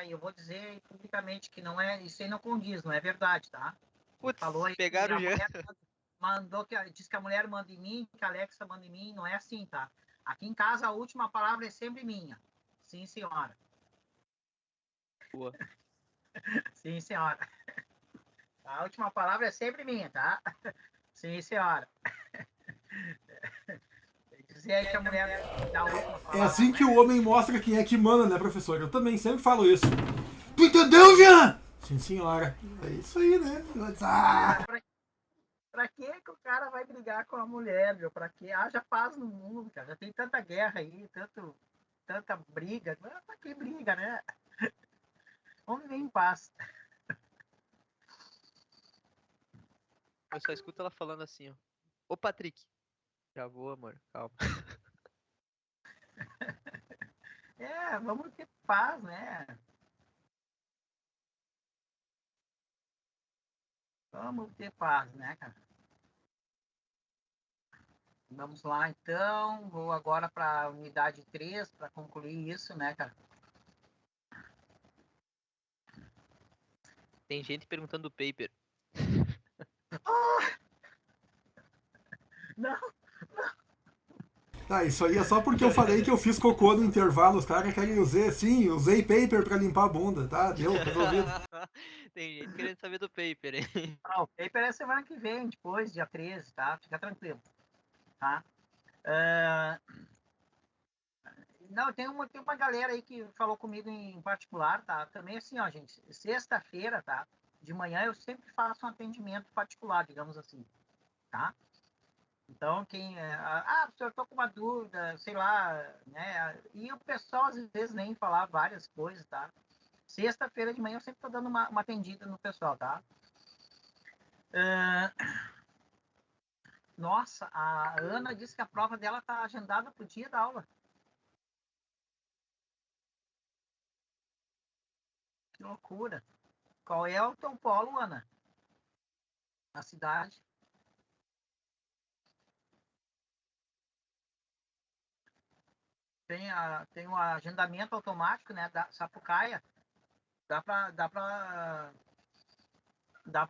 e eu vou dizer publicamente que não é, isso aí não condiz, não é verdade, tá? Putz, Falou aí que pegaram a o Jean. mulher mandou diz que a mulher manda em mim, que a Alexa manda em mim, não é assim, tá? Aqui em casa a última palavra é sempre minha. Sim, senhora. Boa. Sim, senhora. A última palavra é sempre minha, tá? Sim, senhora. Dizer que a mulher dá a última palavra. É assim que o homem mostra quem é que manda, né, professor? Eu também sempre falo isso. Tu entendeu, Jean? Sim, senhora. É isso aí, né? Ah! Pra que o cara vai brigar com a mulher, meu? Pra que? Haja paz no mundo, cara. Já tem tanta guerra aí, tanta briga. Pra que briga, né? Vamos viver em paz. Eu só escuto ela falando assim, ó. Ô, Patrick. Já vou, amor. Calma. Vamos ter paz, né? Vamos ter paz, né, cara? Vamos lá, então. Vou agora para a unidade 3 para concluir isso, né, cara? Tem gente perguntando do paper. Não, Tá, isso aí é só porque eu falei que eu fiz cocô no intervalo. Os caras querem usar, sim, usei paper pra limpar a bunda, tá? Deu, resolvido. Tem gente querendo saber do paper, hein? não, o paper é semana que vem, depois, dia 13, tá? Fica tranquilo, tá? Não, tem uma galera aí que falou comigo em particular, tá? Também assim, ó, gente, sexta-feira, tá? De manhã eu sempre faço um atendimento particular, digamos assim, tá? Então, professor, eu tô com uma dúvida, sei lá, né? E o pessoal, às vezes, nem falar várias coisas, tá? Sexta-feira de manhã eu sempre tô dando uma atendida no pessoal, tá? Nossa, a Ana disse que a prova dela tá agendada pro dia da aula. Que loucura. Qual é o teu polo, Ana? Na cidade? Tem o agendamento automático, né, da Sapucaia. Dá pra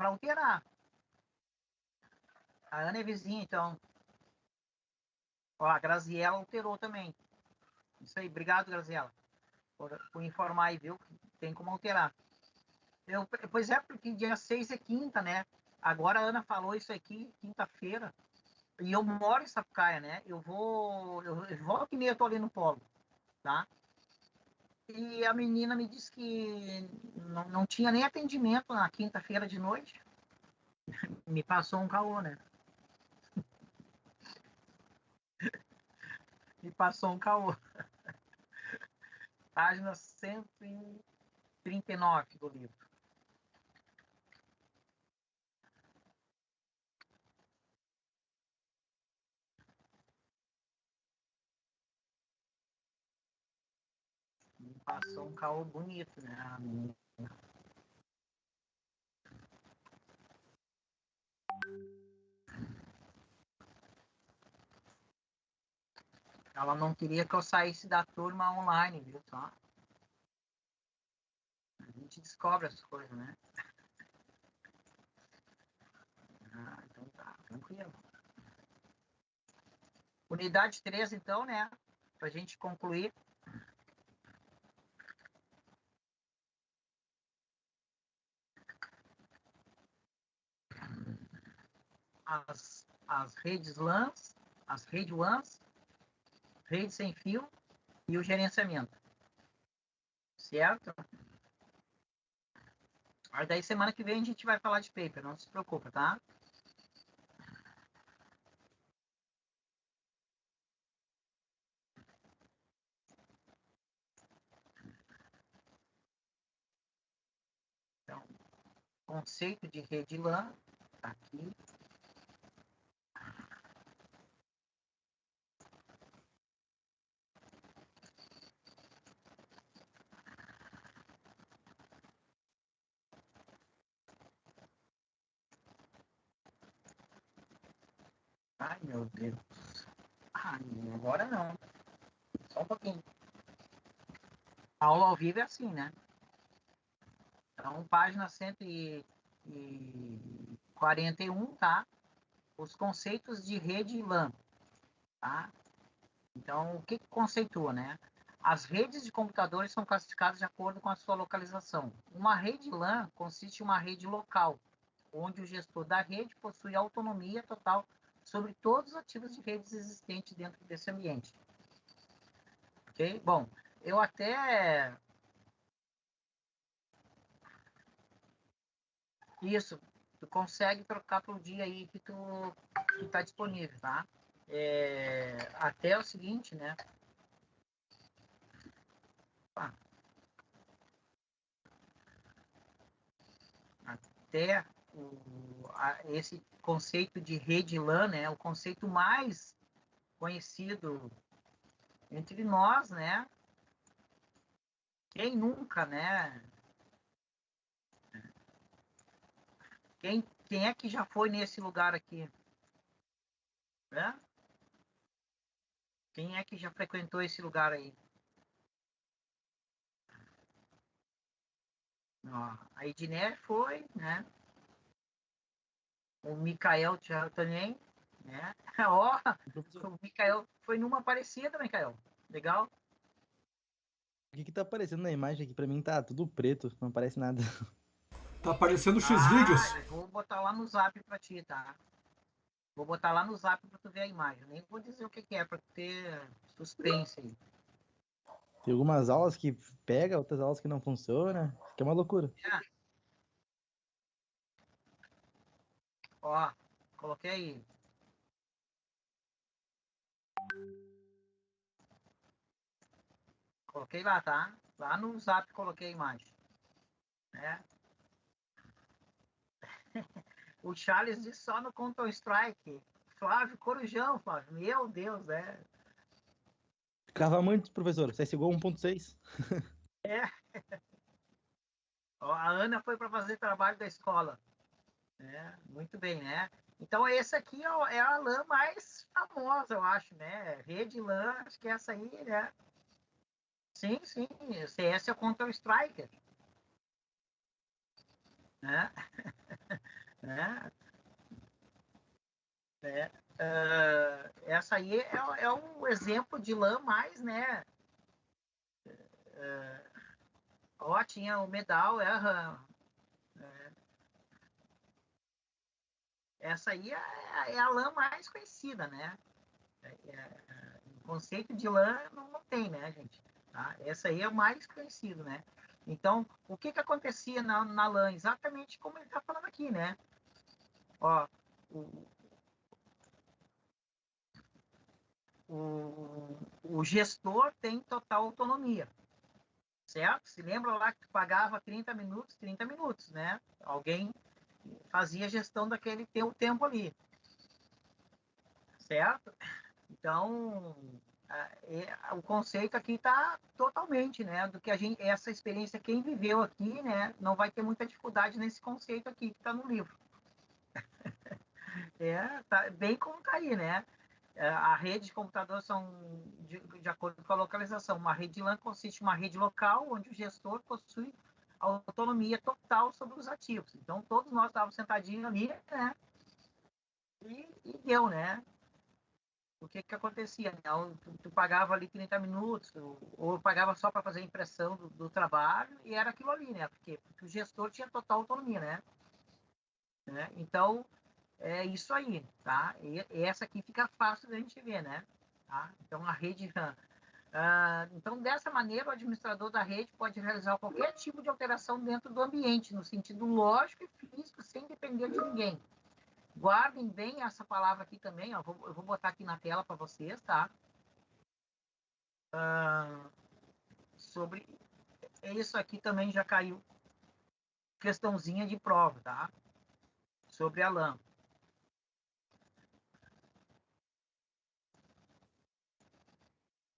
alterar. A Ana é vizinha, então. Ó, a Graziella alterou também. Isso aí, obrigado, Graziella, por informar aí, viu? Tem como alterar. Pois é, porque dia 6 é quinta, né? Agora a Ana falou isso aqui, quinta-feira. E eu moro em Sapucaia, né? Eu volta e meia eu tô ali no polo, tá? E a menina me disse que não tinha nem atendimento na quinta-feira de noite. Me passou um caô, né? Me passou um caô. Página 139 do livro. Me passou um caô bonito, né? A menina. Ela não queria que eu saísse da turma online, viu? Só. A gente descobre as coisas, né? Então tá, tranquilo. Unidade 3, então, né? Pra gente concluir. As redes LANs, as redes WANs, rede sem fio e o gerenciamento. Certo? Aí daí semana que vem a gente vai falar de paper, não se preocupa, tá? Então, conceito de rede LAN, tá aqui. Ai, meu Deus. Ai, agora não. Só um pouquinho. A aula ao vivo é assim, né? Então, página 141, tá? Os conceitos de rede LAN, tá? Então, o que conceitua, né? As redes de computadores são classificadas de acordo com a sua localização. Uma rede LAN consiste em uma rede local, onde o gestor da rede possui autonomia total sobre todos os ativos de redes existentes dentro desse ambiente. Ok? Bom, eu até... Isso, tu consegue trocar pelo dia aí que tu tá disponível, tá? Até o seguinte, né? Até esse conceito de rede LAN, né? O conceito mais conhecido entre nós, né? Quem nunca, né? Quem é que já foi nesse lugar aqui? Né? Quem é que já frequentou esse lugar aí? Ó, a Edner foi, né? O Mikael já também, né? Ó, o Mikael foi numa parecida, Mikael. Legal? O que que tá aparecendo na imagem aqui? Pra mim tá tudo preto, não aparece nada. Tá aparecendo X-Vídeos. Eu vou botar lá no zap pra ti, tá? Vou botar lá no zap pra tu ver a imagem. Nem vou dizer o que é, pra ter suspense aí. Tem algumas aulas que pega, outras aulas que não funcionam. Que é uma loucura. Ó, coloquei aí. Coloquei lá, tá? Lá no zap coloquei a imagem. Né? O Charles disse só no Counter-Strike. Flávio, Corujão, Flávio. Meu Deus, né? Ficava muito, professor. CSGO 1.6. Ó, a Ana foi para fazer trabalho da escola. Né? Muito bem, né? Então, esse aqui é a LAN mais famosa, eu acho, né? Rede LAN, acho que é essa aí, né? Sim, sim. CS é o Counter-Strike. Né? né? Essa aí é um exemplo de LAN mais, né? Ó, tinha o Medal, essa aí é a LAN mais conhecida, né? O conceito de LAN não tem, né, gente? Tá? Essa aí é o mais conhecido, né? Então, o que acontecia na LAN? Exatamente como ele está falando aqui, né? Ó, o gestor tem total autonomia, certo? Se lembra lá que tu pagava 30 minutos, né? Alguém fazia gestão daquele teu tempo ali, certo? Então, o conceito aqui está totalmente, né, do que essa experiência, quem viveu aqui, né, não vai ter muita dificuldade nesse conceito aqui que está no livro. Tá bem como está aí, né? A rede de computador são de acordo com a localização. Uma rede LAN consiste em uma rede local onde o gestor possui autonomia total sobre os ativos. Então, todos nós estávamos sentadinhos ali, né? E deu, né? O que acontecia? Né? Tu pagava ali 30 minutos, ou pagava só para fazer a impressão do trabalho, e era aquilo ali, né? Porque o gestor tinha total autonomia, né? Então, é isso aí, tá? E essa aqui fica fácil da gente ver, né? Tá? Então, a rede... então, dessa maneira, o administrador da rede pode realizar qualquer tipo de alteração dentro do ambiente, no sentido lógico e físico, sem depender de ninguém. Guardem bem essa palavra aqui também, ó. Eu vou botar aqui na tela para vocês, tá? Sobre isso aqui também já caiu questãozinha de prova, tá? Sobre a LAN.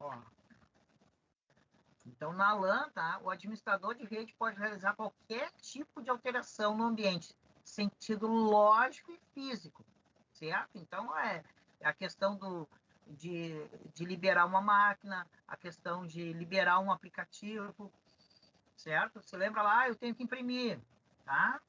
Ó. Então, na LAN, tá? O administrador de rede pode realizar qualquer tipo de alteração no ambiente, sentido lógico e físico, certo? Então, é a questão de liberar uma máquina, a questão de liberar um aplicativo, certo? Você lembra lá, eu tenho que imprimir, tá?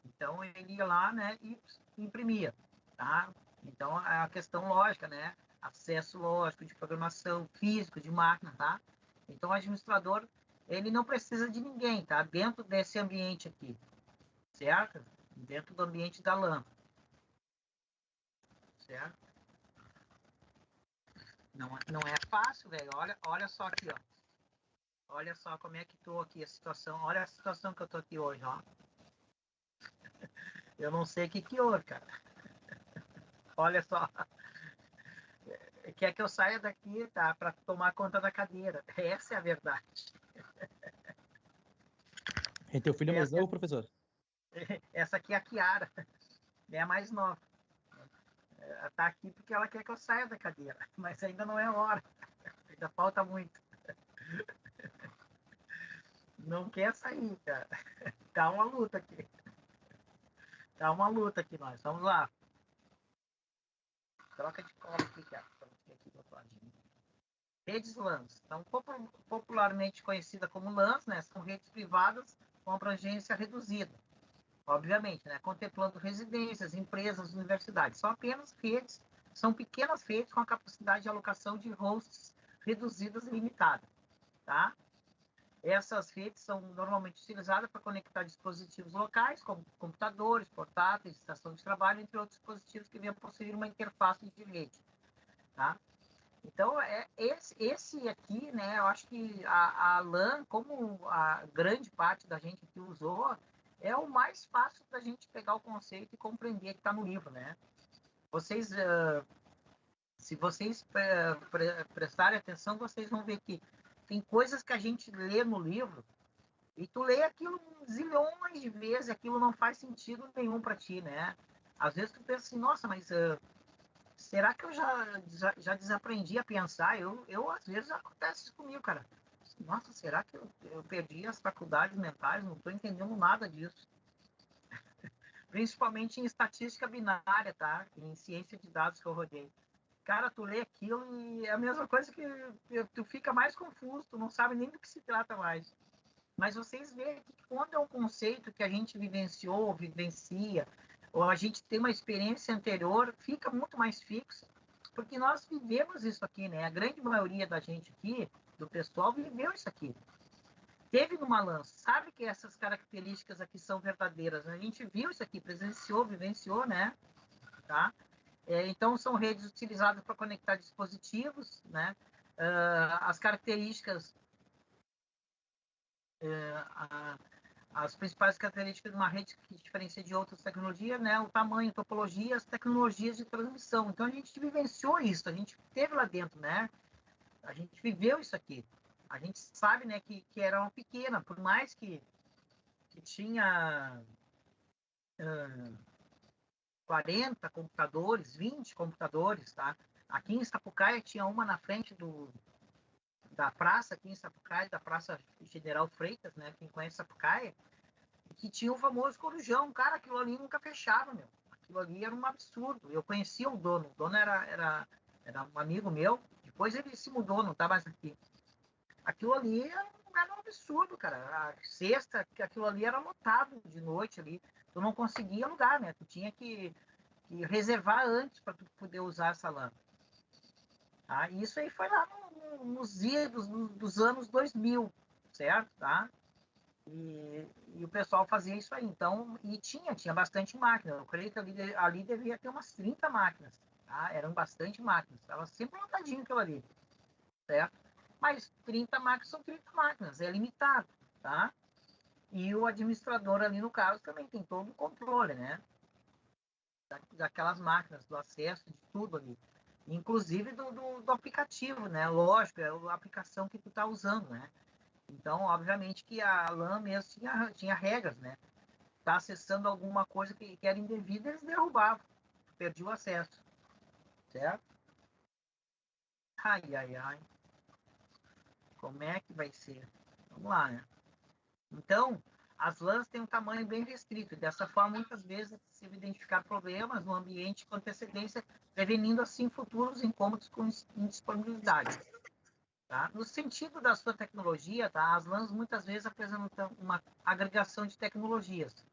Então, ele ia lá, né, e imprimia, tá? Então, é a questão lógica, né? Acesso lógico de programação, físico, de máquina, tá? Então, o administrador, ele não precisa de ninguém, tá? Dentro desse ambiente aqui, certo? Dentro do ambiente da LAN, certo? Não é fácil, velho. Olha só aqui, ó. Olha só como é que tô aqui a situação. Olha a situação que eu tô aqui hoje, ó. Eu não sei o que houve, cara. Olha só. Quer que eu saia daqui, tá? Para tomar conta da cadeira. Essa é a verdade. E teu filho é mais novo, professor? Essa aqui é a Kiara. É a mais nova. Ela tá aqui porque ela quer que eu saia da cadeira. Mas ainda não é hora. Ainda falta muito. Não quer sair, cara. Tá uma luta aqui. Tá uma luta aqui, nós. Vamos lá. Troca de cola aqui, cara. Aqui do outro ladinho. Redes LANs. Então, popularmente conhecida como LANs, né? São redes privadas com abrangência reduzida. Obviamente, né? Contemplando residências, empresas, universidades. São apenas redes, são pequenas redes com a capacidade de alocação de hosts reduzidas e limitada, tá? Essas redes são normalmente utilizadas para conectar dispositivos locais, como computadores, portáteis, estação de trabalho, entre outros dispositivos que venham possuir uma interface de rede, tá? Então, esse aqui, né, eu acho que a LAN, como a grande parte da gente que usou, é o mais fácil da gente pegar o conceito e compreender que está no livro, né? Vocês, se vocês prestarem atenção, vocês vão ver que tem coisas que a gente lê no livro e tu lê aquilo zilhões de vezes, aquilo não faz sentido nenhum para ti, né? Às vezes tu pensa assim, nossa, mas será que eu já desaprendi a pensar? Eu às vezes acontece isso comigo, cara. Nossa, será que eu perdi as faculdades mentais? Não estou entendendo nada disso. Principalmente em estatística binária, tá? Em ciência de dados que eu rodei. Cara, tu lê aquilo e é a mesma coisa que tu fica mais confuso, tu não sabe nem do que se trata mais. Mas vocês veem que quando é um conceito que a gente vivenciou, vivencia, ou a gente tem uma experiência anterior, fica muito mais fixo, porque nós vivemos isso aqui, né? A grande maioria da gente aqui, do pessoal, viveu isso aqui. Teve numa LAN, sabe que essas características aqui são verdadeiras. A gente viu isso aqui, presenciou, vivenciou, né? Tá? Então, são redes utilizadas para conectar dispositivos, né? As características, as principais características de uma rede que diferencia de outras tecnologias, né? O tamanho, a topologia, as tecnologias de transmissão. Então, a gente vivenciou isso, a gente esteve lá dentro, né? A gente viveu isso aqui. A gente sabe, né, que era uma pequena, por mais que tinha 40 computadores, 20 computadores, tá? Aqui em Sapucaia tinha uma na frente da praça, aqui em Sapucaia, da Praça General Freitas, né? Quem conhece Sapucaia, que tinha o famoso Corujão. Cara, aquilo ali nunca fechava, meu. Aquilo ali era um absurdo. Eu conhecia o dono era um amigo meu, depois ele se mudou, não tá mais aqui. Aquilo ali era um absurdo, cara. A sexta, aquilo ali era lotado de noite ali. Tu não conseguia alugar, né? Tu tinha que reservar antes para tu poder usar essa LAN. Tá? E isso aí foi lá nos idos dos anos 2000, certo? Tá? E o pessoal fazia isso aí. Então, e tinha bastante máquina. Eu creio que ali devia ter umas 30 máquinas. Tá? Eram bastante máquinas. Estava sempre lotadinho aquilo ali, certo? Mas 30 máquinas são 30 máquinas, é limitado, tá? E o administrador ali, no caso, também tem todo o controle, né? Daquelas máquinas, do acesso, de tudo ali. Inclusive do aplicativo, né? Lógico, é a aplicação que tu tá usando, né? Então, obviamente que a LAN mesmo tinha regras, né? Tá acessando alguma coisa que era indevida, eles derrubavam. Perdi o acesso, certo? Ai, ai, ai. Como é que vai ser? Vamos lá, né? Então, as LANs têm um tamanho bem restrito. Dessa forma, muitas vezes é possível identificar problemas no ambiente com antecedência, prevenindo assim futuros incômodos com indisponibilidade. Tá? No sentido da sua tecnologia, tá? As LANs muitas vezes apresentam uma agregação de tecnologias.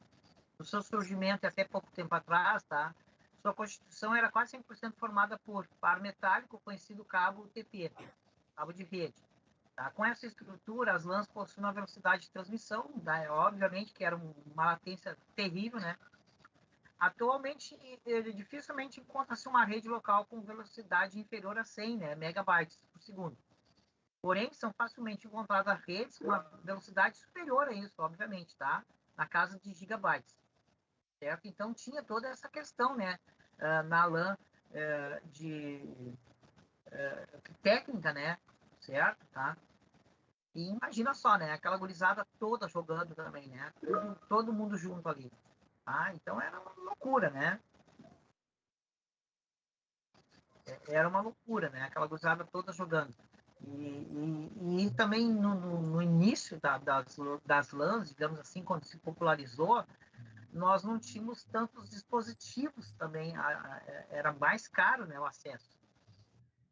No seu surgimento, até pouco tempo atrás, tá? Sua constituição era quase 100% formada por par metálico, conhecido cabo UTP, cabo de rede. Tá? Com essa estrutura, as LANs possuem uma velocidade de transmissão, tá? Obviamente que era uma latência terrível, né? Atualmente, dificilmente encontra-se uma rede local com velocidade inferior a 100, né, megabytes por segundo. Porém, são facilmente encontradas redes com uma velocidade superior a isso, obviamente, tá? Na casa de gigabytes, certo? Então, tinha toda essa questão, né, na LAN de técnica, né, certo? Tá? E imagina só, né, aquela gurizada toda jogando também, né? Todo mundo junto ali, tá? Então, era uma loucura, né? Era uma loucura, né? Aquela gurizada toda jogando. E também no início das LANs, digamos assim, quando se popularizou, nós não tínhamos tantos dispositivos também, era mais caro, né, o acesso.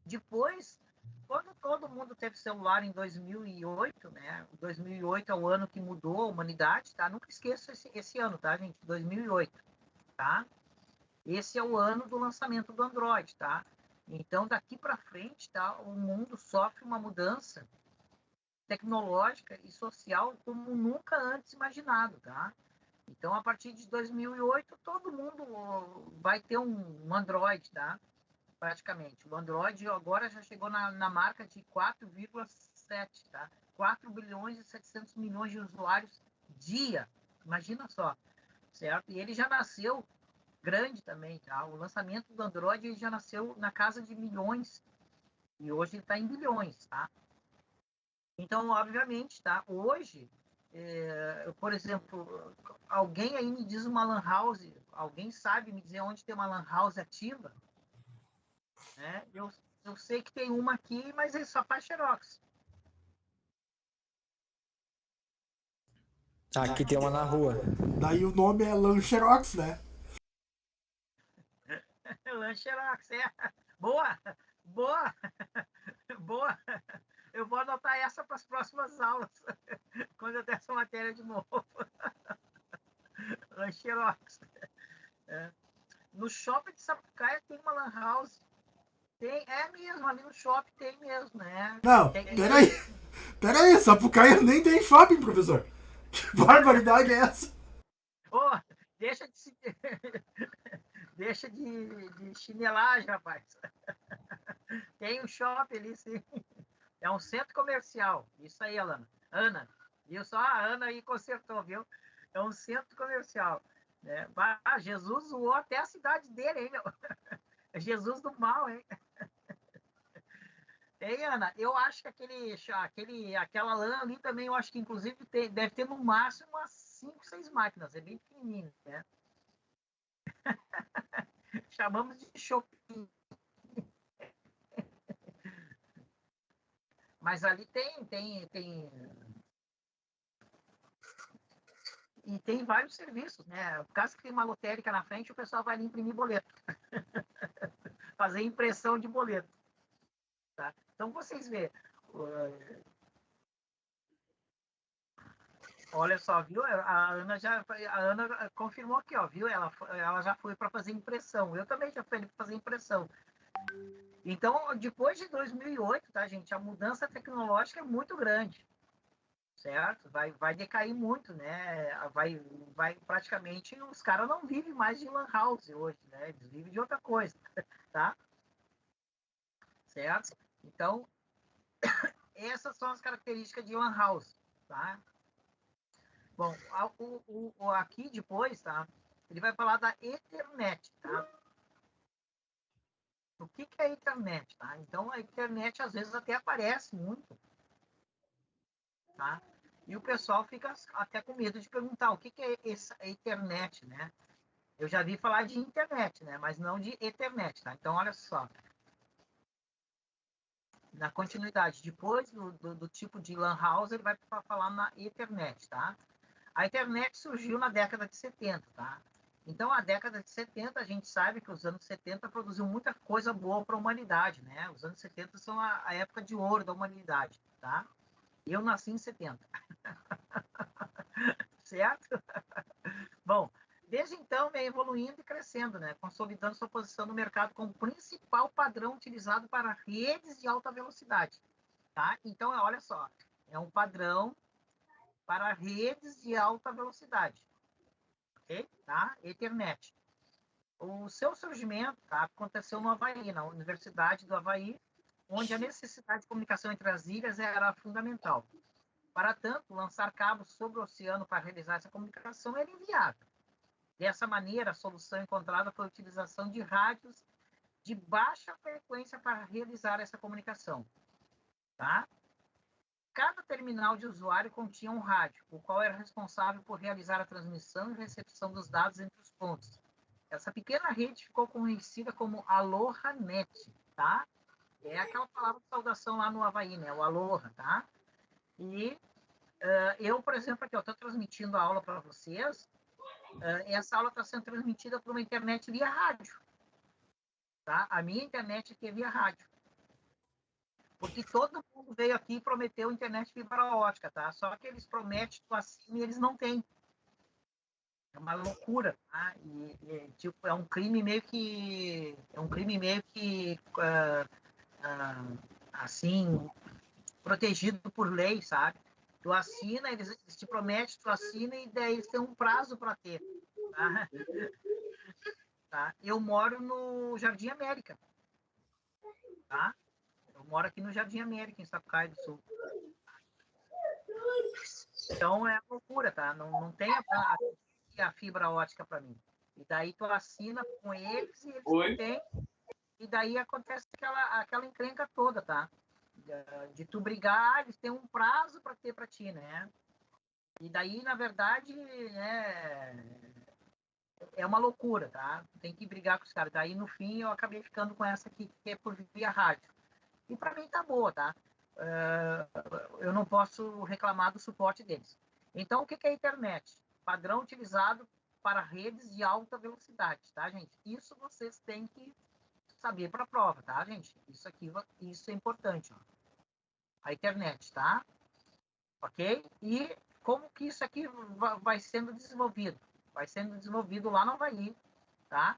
Depois, quando todo mundo teve celular em 2008, né, 2008 é o ano que mudou a humanidade, tá? Nunca esqueço esse ano, tá, gente? 2008, tá? Esse é o ano do lançamento do Android, tá? Então, daqui para frente, tá, o mundo sofre uma mudança tecnológica e social como nunca antes imaginado, tá? Então, a partir de 2008, todo mundo vai ter um Android, tá? Praticamente. O Android agora já chegou na marca de 4,7, tá? 4 bilhões e 700 milhões de usuários dia. Imagina só, certo? E ele já nasceu grande também, tá? O lançamento do Android já nasceu na casa de milhões e hoje ele está em bilhões, tá? Então, obviamente, tá? Hoje, por exemplo, alguém aí me diz uma lan house, alguém sabe me dizer onde tem uma lan house ativa? Né? Eu sei que tem uma aqui, mas ele só faz xerox. Aqui tem uma na rua. Daí o nome é Lancherox, né? Lan xerox, Boa, boa, boa. Eu vou anotar essa para as próximas aulas, quando eu der essa matéria de novo. Lan xerox. No shopping de Sapucaia tem uma lan house. Tem, mesmo, ali no shopping tem mesmo, né? Não, peraí. Peraí, Sapucaia nem tem shopping, professor. Que barbaridade é essa? Oh, deixa de deixa de chinelagem, rapaz. Tem um shopping ali, sim. É um centro comercial. Isso aí, Alana. Ana. Viu só? A Ana aí consertou, viu? É um centro comercial. Né? Jesus zoou até a cidade dele, hein, meu? É Jesus do mal, hein? Ei, Ana, eu acho que aquela lã ali também, eu acho que inclusive deve ter no máximo umas 5, 6 máquinas. É bem pequenininho, né? Chamamos de shopping. Mas ali e tem vários serviços, né? Por causa que tem uma lotérica na frente, o pessoal vai ali imprimir boleto. Fazer impressão de boleto. Tá? Então, vocês vê. Olha só, viu? A Ana confirmou aqui, ó, viu? Ela já foi para fazer impressão. Eu também já fui para fazer impressão. Então, depois de 2008, tá, gente? A mudança tecnológica é muito grande. Certo? Vai decair muito, né? Vai praticamente, os caras não vivem mais de lan house hoje, né? Eles vivem de outra coisa, tá? Certo? Então, essas são as características de lan house, tá? Bom, aqui depois, tá? Ele vai falar da Ethernet, tá? O que é a Ethernet, tá? Então, a Ethernet às vezes até aparece muito, tá? E o pessoal fica até com medo de perguntar o que é essa Ethernet, né? Eu já vi falar de internet, né? Mas não de Ethernet, tá? Então, olha só. Na continuidade, depois do tipo de LAN house, ele vai falar na Ethernet, tá? A Ethernet surgiu na década de 70, tá? Então, a década de 70, a gente sabe que os anos 70 produziu muita coisa boa para a humanidade, né? Os anos 70 são a época de ouro da humanidade, tá? Eu nasci em 70, certo? Bom, desde então vem evoluindo e crescendo, né? Consolidando sua posição no mercado como principal padrão utilizado para redes de alta velocidade, tá? Então, olha só, é um padrão para redes de alta velocidade, ok? Tá? Ethernet. O seu surgimento, tá, aconteceu no Havaí, na Universidade do Havaí, onde a necessidade de comunicação entre as ilhas era fundamental. Para tanto, lançar cabos sobre o oceano para realizar essa comunicação era inviável. Dessa maneira, a solução encontrada foi a utilização de rádios de baixa frequência para realizar essa comunicação. Tá? Cada terminal de usuário continha um rádio, o qual era responsável por realizar a transmissão e recepção dos dados entre os pontos. Essa pequena rede ficou conhecida como Aloha Net, tá? É aquela palavra de saudação lá no Havaí, né? O Aloha, tá? E eu, por exemplo, aqui, eu estou transmitindo a aula para vocês. Essa aula está sendo transmitida por uma internet via rádio, tá? A minha internet aqui é via rádio. Porque todo mundo veio aqui e prometeu internet fibra ótica, tá? Só que eles prometem assim e eles não têm. É uma loucura, tá? Tipo, é um crime meio que assim, protegido por lei, sabe? Tu assina, eles te prometem, tu assina e daí eles têm um prazo para ter, tá? Tá? Eu moro no Jardim América, tá? Eu moro aqui no Jardim América, em Sapucaí do Sul. Então é loucura, tá? Não tem a fibra ótica para mim. E daí tu assina com eles e eles não têm. E daí acontece aquela encrenca toda, tá? De tu brigar, eles têm um prazo para ter para ti, né? E daí, na verdade, é uma loucura, tá? Tem que brigar com os caras. Daí, no fim, eu acabei ficando com essa aqui, que é por via rádio. E para mim tá boa, tá? Eu não posso reclamar do suporte deles. Então, o que é a internet? Padrão utilizado para redes de alta velocidade, tá, gente? Isso vocês têm que saber para a prova, tá, gente? Isso é importante, ó. A internet, tá? Ok? E como que isso aqui vai sendo desenvolvido? Vai sendo desenvolvido lá no Havaí, tá?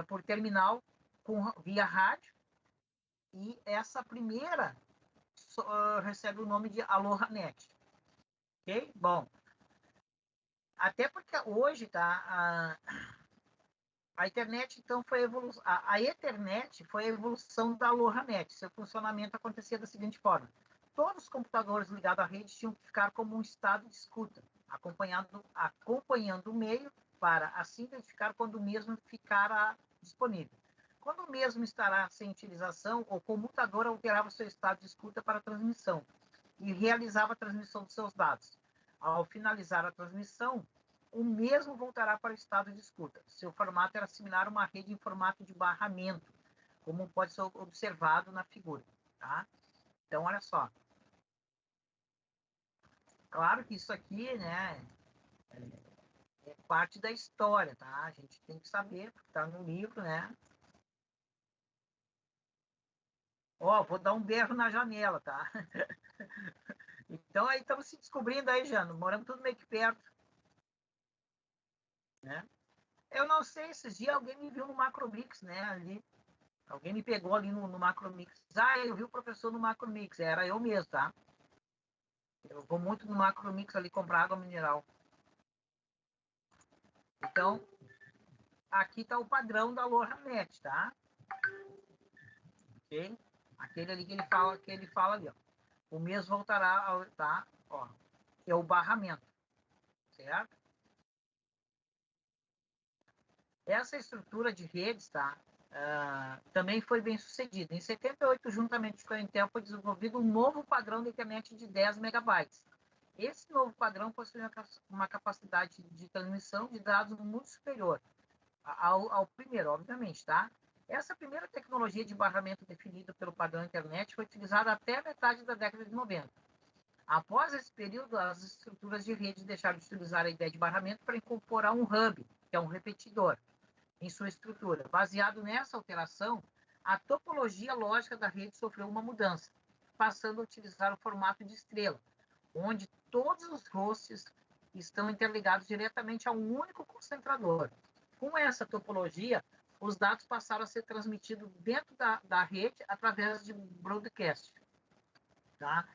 Por terminal via rádio. E essa primeira recebe o nome de Aloha Net. Ok? Bom, até porque hoje, tá? A internet, então, foi a Ethernet foi a evolução da Aloha Net. Seu funcionamento acontecia da seguinte forma. Todos os computadores ligados à rede tinham que ficar como um estado de escuta, acompanhando o meio para, assim, identificar quando o mesmo ficará disponível. Quando o mesmo estará sem utilização, o comutador alterava seu estado de escuta para transmissão e realizava a transmissão dos seus dados. Ao finalizar a transmissão, o mesmo voltará para o estado de escuta. Seu formato era similar a uma rede em formato de barramento, como pode ser observado na figura. Tá? Então, olha só. Claro que isso aqui, né, é parte da história, tá? A gente tem que saber, porque está no livro, né? Ó, vou dar um berro na janela, tá? Então, aí estamos se descobrindo aí, Jano. Moramos tudo meio que perto. Né? Eu não sei, esses dias alguém me viu no Macromix, né? Ali. Alguém me pegou ali no Macromix. Ah, eu vi o professor no Macromix. Era eu mesmo, tá? Eu vou muito no Macromix ali comprar água mineral. Então, aqui está o padrão da Aloha Net, tá? Ok? Aquele ali que ele fala ali, ó. O mesmo voltará, tá? Ó, é o barramento, certo? Essa estrutura de redes, tá? Também foi bem sucedida. Em 78, juntamente com a Intel, foi desenvolvido um novo padrão de internet de 10 megabytes. Esse novo padrão possui uma capacidade de transmissão de dados muito superior ao primeiro, obviamente, tá? Essa primeira tecnologia de barramento definida pelo padrão internet foi utilizada até a metade da década de 90. Após esse período, as estruturas de rede deixaram de utilizar a ideia de barramento para incorporar um hub, que é um repetidor, em sua estrutura. Baseado nessa alteração, a topologia lógica da rede sofreu uma mudança, passando a utilizar o formato de estrela, onde todos os hosts estão interligados diretamente a um único concentrador. Com essa topologia, os dados passaram a ser transmitidos dentro da rede através de broadcast. Tá?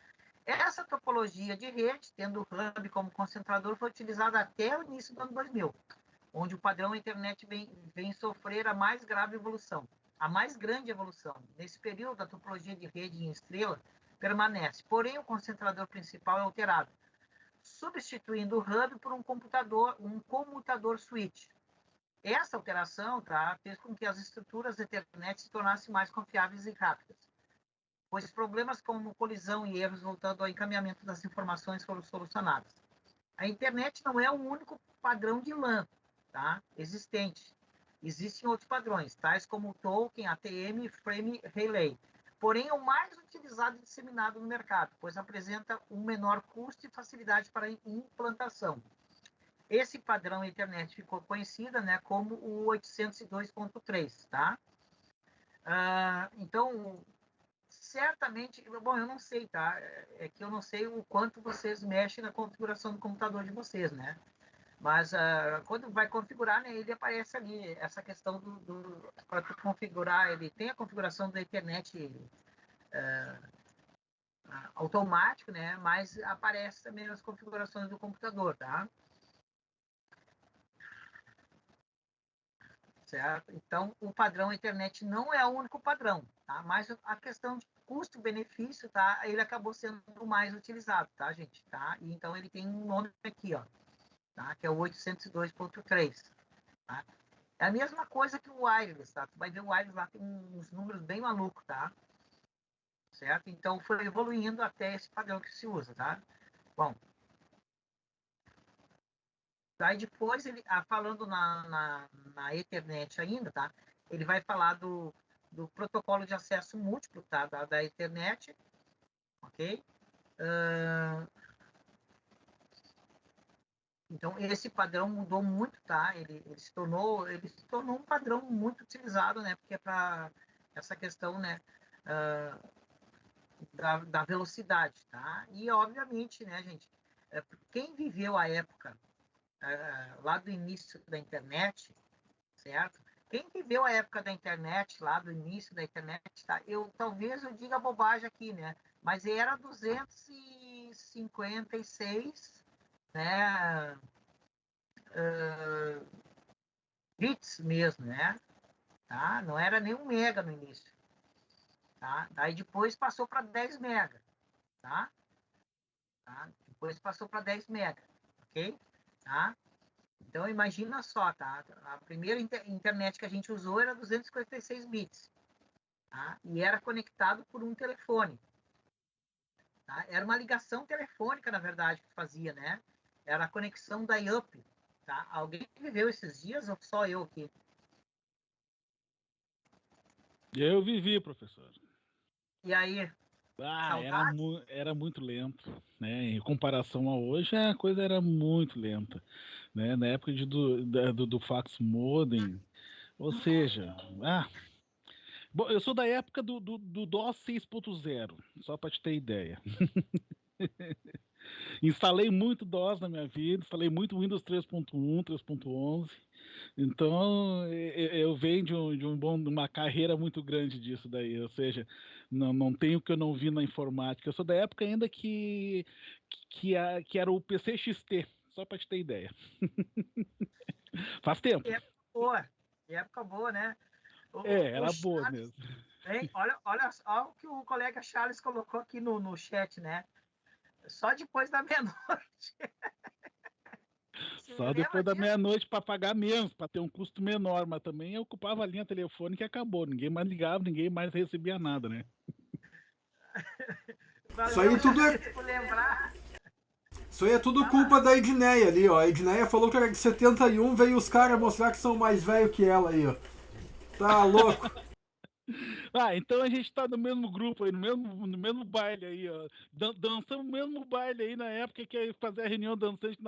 Essa topologia de rede, tendo o hub como concentrador, foi utilizada até o início do ano 2000, onde o padrão internet vem sofrer a mais grave evolução, a mais grande evolução. Nesse período, a topologia de rede em estrela permanece, porém o concentrador principal é alterado, substituindo o hub por um comutador switch. Essa alteração, tá, fez com que as estruturas da internet se tornassem mais confiáveis e rápidas, pois problemas como colisão e erros voltando ao encaminhamento das informações foram solucionados. A internet não é o único padrão de LAN, tá, existente. Existem outros padrões, tais como o Token, ATM e Frame Relay. Porém, é o mais utilizado e disseminado no mercado, pois apresenta um menor custo e facilidade para a implantação. Esse padrão internet ficou conhecido, né, como o 802.3, tá? Então, certamente, bom, eu não sei, tá? É que eu não sei o quanto vocês mexem na configuração do computador de vocês, né? Mas quando vai configurar, né, ele aparece ali, essa questão para configurar, ele tem a configuração da internet automático, né, mas aparece também as configurações do computador, tá? Certo? Então, o padrão internet não é o único padrão, tá? Mas a questão de custo-benefício, tá? Ele acabou sendo o mais utilizado, tá, gente? Tá? E então, ele tem um nome aqui, ó. Tá? Que é o 802.3. Tá? É a mesma coisa que o wireless, tá? Tu vai ver o wireless lá, tem uns números bem malucos, tá? Certo? Então, foi evoluindo até esse padrão que se usa, tá? Bom. Daí depois, ele, falando na Ethernet ainda, tá? Ele vai falar do protocolo de acesso múltiplo, tá? Da Ethernet, ok? Então, esse padrão mudou muito, tá? Ele se tornou um padrão muito utilizado, né? Porque é para essa questão, né? Da velocidade, tá? E, obviamente, né, gente? Quem viveu a época lá do início da internet, certo? Quem viveu a época da internet, lá do início da internet, tá? Talvez eu diga bobagem aqui, né? Mas era 256, né? Bits mesmo, né? Tá? Não era nem 1 mega no início. Tá? Daí depois passou para 10 mega. Tá? Depois passou para 10 mega. Ok? Tá? Então, imagina só, tá? A primeira internet que a gente usou era 256 bits. Tá? E era conectado por um telefone. Tá? Era uma ligação telefônica, na verdade, que fazia, né? Era a conexão da IUP. Tá? Alguém viveu esses dias ou só eu aqui? Eu vivi, professor. E aí? Era muito lento, né? Em comparação a hoje, a coisa era muito lenta, né? Na época do fax modem, ou seja, bom, eu sou da época do DOS 6.0, só para te ter ideia. Instalei muito DOS na minha vida, instalei muito Windows 3.1, 3.11. Então, eu venho de uma carreira muito grande disso daí, ou seja, não tenho o que eu não vi na informática. Eu sou da época ainda que era o PC XT, só para te ter ideia. Faz tempo. Época boa, né? Era Charles, boa mesmo. Hein? Olha o que o colega Charles colocou aqui no chat, né? Só depois da meia-noite. Só depois da meia-noite para pagar menos, para ter um custo menor, mas também eu ocupava a linha telefônica e acabou. Ninguém mais ligava, ninguém mais recebia nada, né? Isso aí tudo Isso aí é tudo culpa da Edneia ali, ó. A Edneia falou que era de 71, veio os caras mostrar que são mais velhos que ela aí, ó. Tá louco. Então a gente tá no mesmo grupo aí, no mesmo baile aí, ó. Dançamos no mesmo baile aí na época que ia fazer a reunião dançante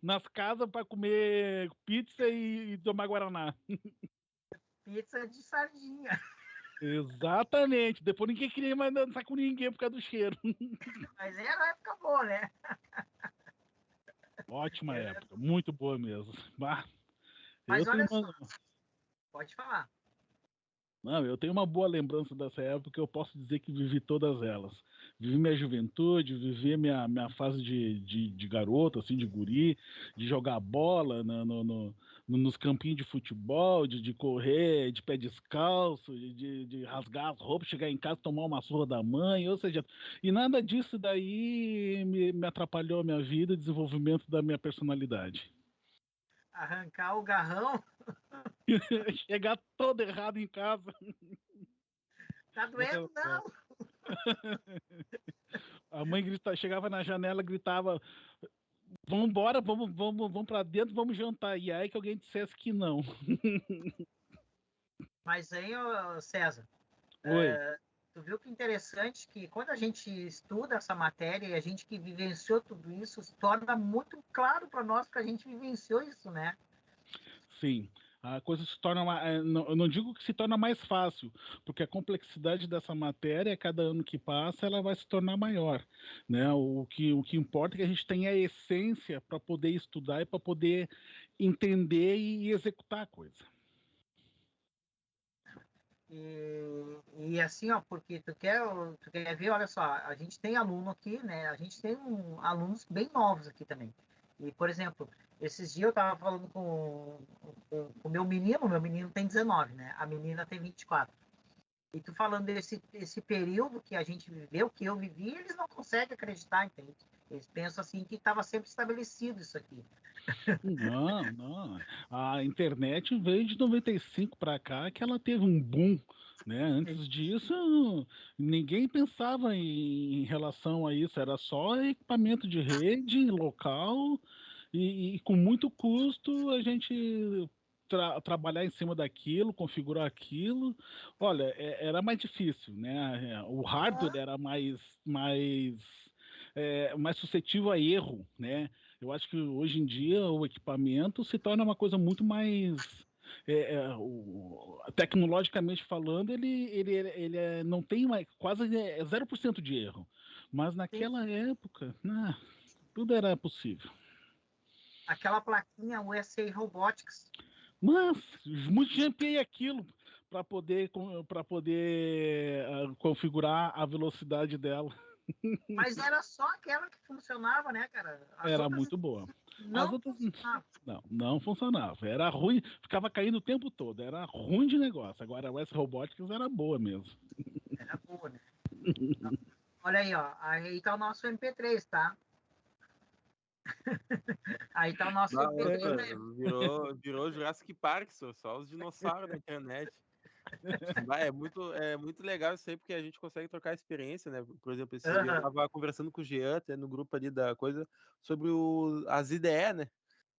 nas casas pra comer pizza e tomar Guaraná. Pizza de sardinha. Exatamente. Depois ninguém queria mais dançar com ninguém por causa do cheiro. Mas era uma época boa, né? Ótima época, muito boa mesmo. Bah, eu Mas olha tenho só, pode falar. Não, eu tenho uma boa lembrança dessa época, eu posso dizer que vivi todas elas. Vivi minha juventude, vivi minha fase de garoto, assim, de guri, de jogar bola nos campinhos de futebol, de correr de pé descalço, de rasgar as roupas, chegar em casa, tomar uma surra da mãe, ou seja, e nada disso daí me atrapalhou a minha vida e o desenvolvimento da minha personalidade. Arrancar o garrão, Chegar todo errado em casa. tá doendo? Não. A mãe chegava na janela, gritava: vamos embora, vamos para dentro, vamos jantar. E aí que alguém dissesse que não. Mas aí, ô, César, Oi. tu viu que interessante que quando a gente estuda essa matéria e a gente que vivenciou tudo isso, se torna muito claro para nós que a gente vivenciou isso, né? Sim. A coisa se torna. Eu não digo que se torna mais fácil, porque a complexidade dessa matéria, cada ano que passa, ela vai se tornar maior. Né? O que importa é que a gente tenha a essência para poder estudar e para poder entender e executar a coisa. E assim, ó, porque tu quer ver, olha só, a gente tem aluno aqui, né? A gente tem alunos bem novos aqui também. E, por exemplo, esses dias eu estava falando com o meu menino tem 19, né? A menina tem 24. E tu falando esse período que a gente viveu, que eu vivi, eles não conseguem acreditar, entende? Eles pensam assim que estava sempre estabelecido isso aqui. Não, não. A internet veio de 95 para cá que ela teve um boom, né? Antes disso, ninguém pensava em relação a isso, era só equipamento de rede local e com muito custo a gente trabalhar em cima daquilo, configurar aquilo. Olha, era mais difícil, né? O hardware era mais suscetível a erro, né? Eu acho que hoje em dia o equipamento se torna uma coisa muito mais tecnologicamente falando, ele não tem mais, quase 0% de erro. Mas naquela época, tudo era possível. Aquela plaquinha USA Robotics. Mas multipliquei aquilo para poder configurar a velocidade dela. Mas era só aquela que funcionava, né, cara? Era muito boa. Não As outras funcionava. não funcionava. Era ruim, ficava caindo o tempo todo. Era ruim de negócio. Agora a West Robotics era boa mesmo. Era boa, né? Olha aí, ó. Aí tá o nosso MP3, tá? Aí tá o nosso MP3. Né? Virou Jurassic Park, só os dinossauros da internet. É muito legal isso aí, porque a gente consegue trocar experiência, né? Por exemplo, esse dia eu tava conversando com o Jean, até no grupo ali da coisa, sobre as IDE, né?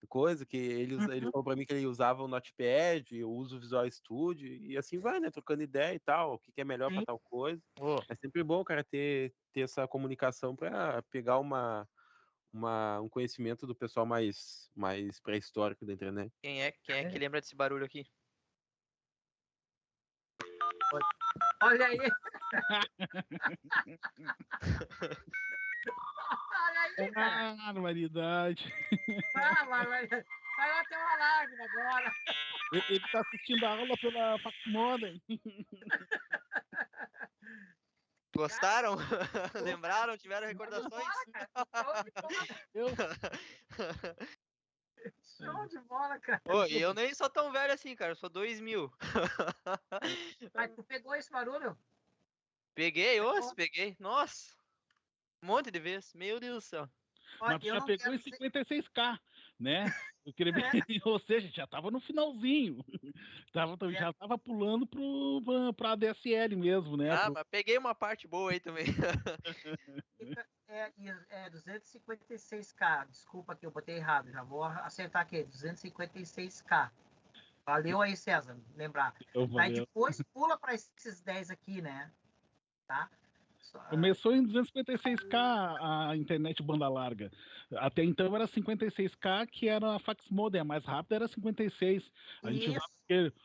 Coisa que ele falou pra mim que ele usava o Notepad, eu uso o Visual Studio, e assim vai, né? Trocando ideia e tal, o que é melhor pra tal coisa. É sempre bom, cara, ter essa comunicação pra pegar um conhecimento do pessoal mais pré-histórico da internet. Quem é que lembra desse barulho aqui? Olha aí. Olha aí, cara. Barbaridade. Barbaridade. Saiu até uma lágrima agora. Ele tá assistindo a aula pela Facmodem. Gostaram? Lembraram? Tiveram recordações? Show de bola, cara. E eu nem sou tão velho assim, cara. Eu sou 2000. Mas tu pegou esse barulho? Peguei. Nossa. Um monte de vezes. Meu Deus do céu. Mas tu já pegou em 56K, né? Ou seja, já tava no finalzinho. Já tava pulando pra ADSL mesmo, né? Mas peguei uma parte boa aí também. É 256K. Desculpa que eu botei errado. Já vou acertar aqui. 256K. Valeu aí, César, lembrar. Então, Daí valeu. depois pula para esses 10 aqui, né? Tá? Começou em 256K a internet banda larga. Até então era 56K, que era a fax modem, a mais rápida era 56. A gente usava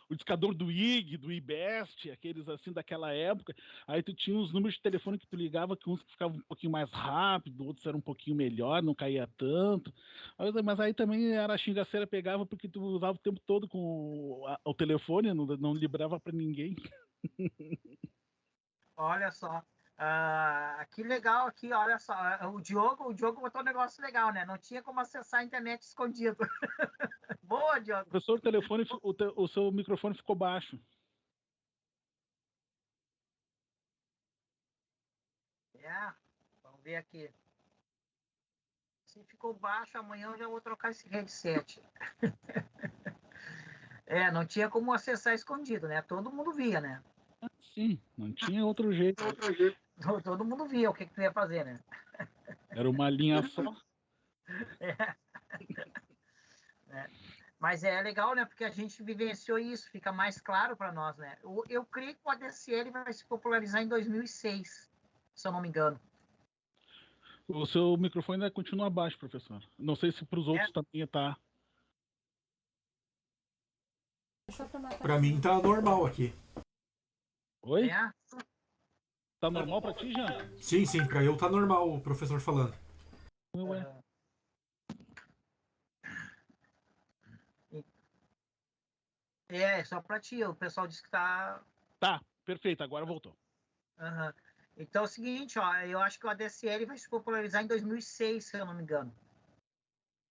o discador do IG, do IBEST, aqueles assim daquela época. Aí tu tinha os números de telefone que tu ligava, que uns ficavam um pouquinho mais rápido, outros eram um pouquinho melhor, não caía tanto. Mas aí também era a xingaceira, pegava porque tu usava o tempo todo com o telefone, não librava para ninguém. Olha só. Que legal aqui, olha só. O Diogo botou um negócio legal, né? Não tinha como acessar a internet escondido. Boa, Diogo. Professor, o telefone, o seu microfone ficou baixo. Vamos ver aqui. Se ficou baixo, amanhã eu já vou trocar esse headset. Não tinha como acessar escondido, né? Todo mundo via, né? Sim, não tinha outro jeito. Todo mundo via o que tu ia fazer, né? Era uma linha só. Mas é legal, né? Porque a gente vivenciou isso, fica mais claro para nós, né? Eu creio que o ADSL vai se popularizar em 2006, se eu não me engano. O seu microfone ainda continua baixo, professor. Não sei se para os outros também tá. Pra mim tá normal aqui. Oi? Tá normal para ti, Jean? Sim, pra eu tá normal o professor falando. Só para ti, o pessoal disse que tá... Tá, perfeito, agora voltou. Então é o seguinte, ó, eu acho que o ADSL vai se popularizar em 2006, se eu não me engano.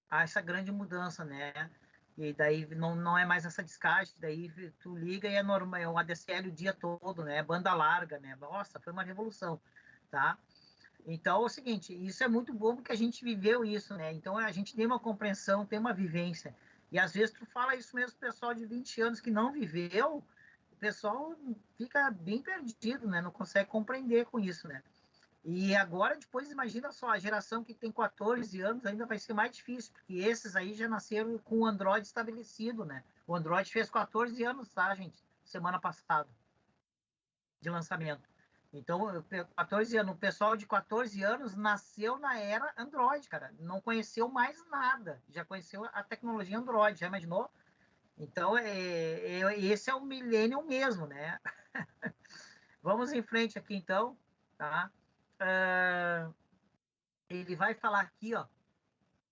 Há essa grande mudança, né? E daí não é mais essa descarte, daí tu liga e é normal, é um ADSL o dia todo, né? Banda larga, né? Nossa, foi uma revolução, tá? Então é o seguinte, isso é muito bom porque a gente viveu isso, né? Então a gente tem uma compreensão, tem uma vivência. E às vezes tu fala isso mesmo pro pessoal de 20 anos que não viveu, o pessoal fica bem perdido, né? Não consegue compreender com isso, né? E agora, depois, imagina só, a geração que tem 14 anos ainda vai ser mais difícil, porque esses aí já nasceram com o Android estabelecido, né? O Android fez 14 anos, tá, gente? Semana passada, de lançamento. Então, 14 anos, o pessoal de 14 anos nasceu na era Android, cara. Não conheceu mais nada, já conheceu a tecnologia Android, já imaginou? Então, esse é o millennium mesmo, né? Vamos em frente aqui, então, tá? Ele vai falar aqui, ó,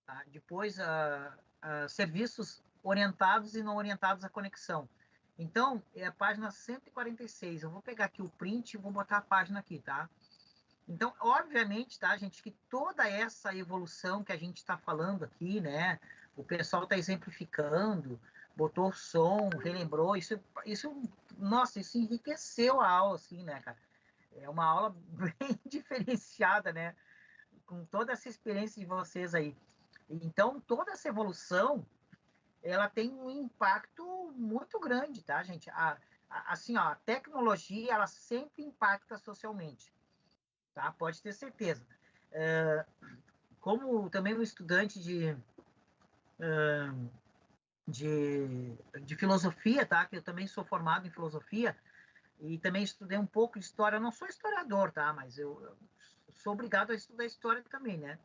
tá? Depois, serviços orientados e não orientados à conexão. Então, é a página 146. Eu vou pegar aqui o print e vou botar a página aqui, tá? Então, obviamente, tá, gente, que toda essa evolução que a gente está falando aqui, né? O pessoal está exemplificando, botou som, relembrou, nossa, isso enriqueceu a aula, assim, né, cara? É uma aula bem diferenciada, né? Com toda essa experiência de vocês aí. Então, toda essa evolução, ela tem um impacto muito grande, tá, gente? Assim, ó, a tecnologia, ela sempre impacta socialmente, tá? Pode ter certeza. Como também um estudante de filosofia, tá? Que eu também sou formado em filosofia e também estudei um pouco de história. Eu não sou historiador, tá? Mas eu sou obrigado a estudar história também, né?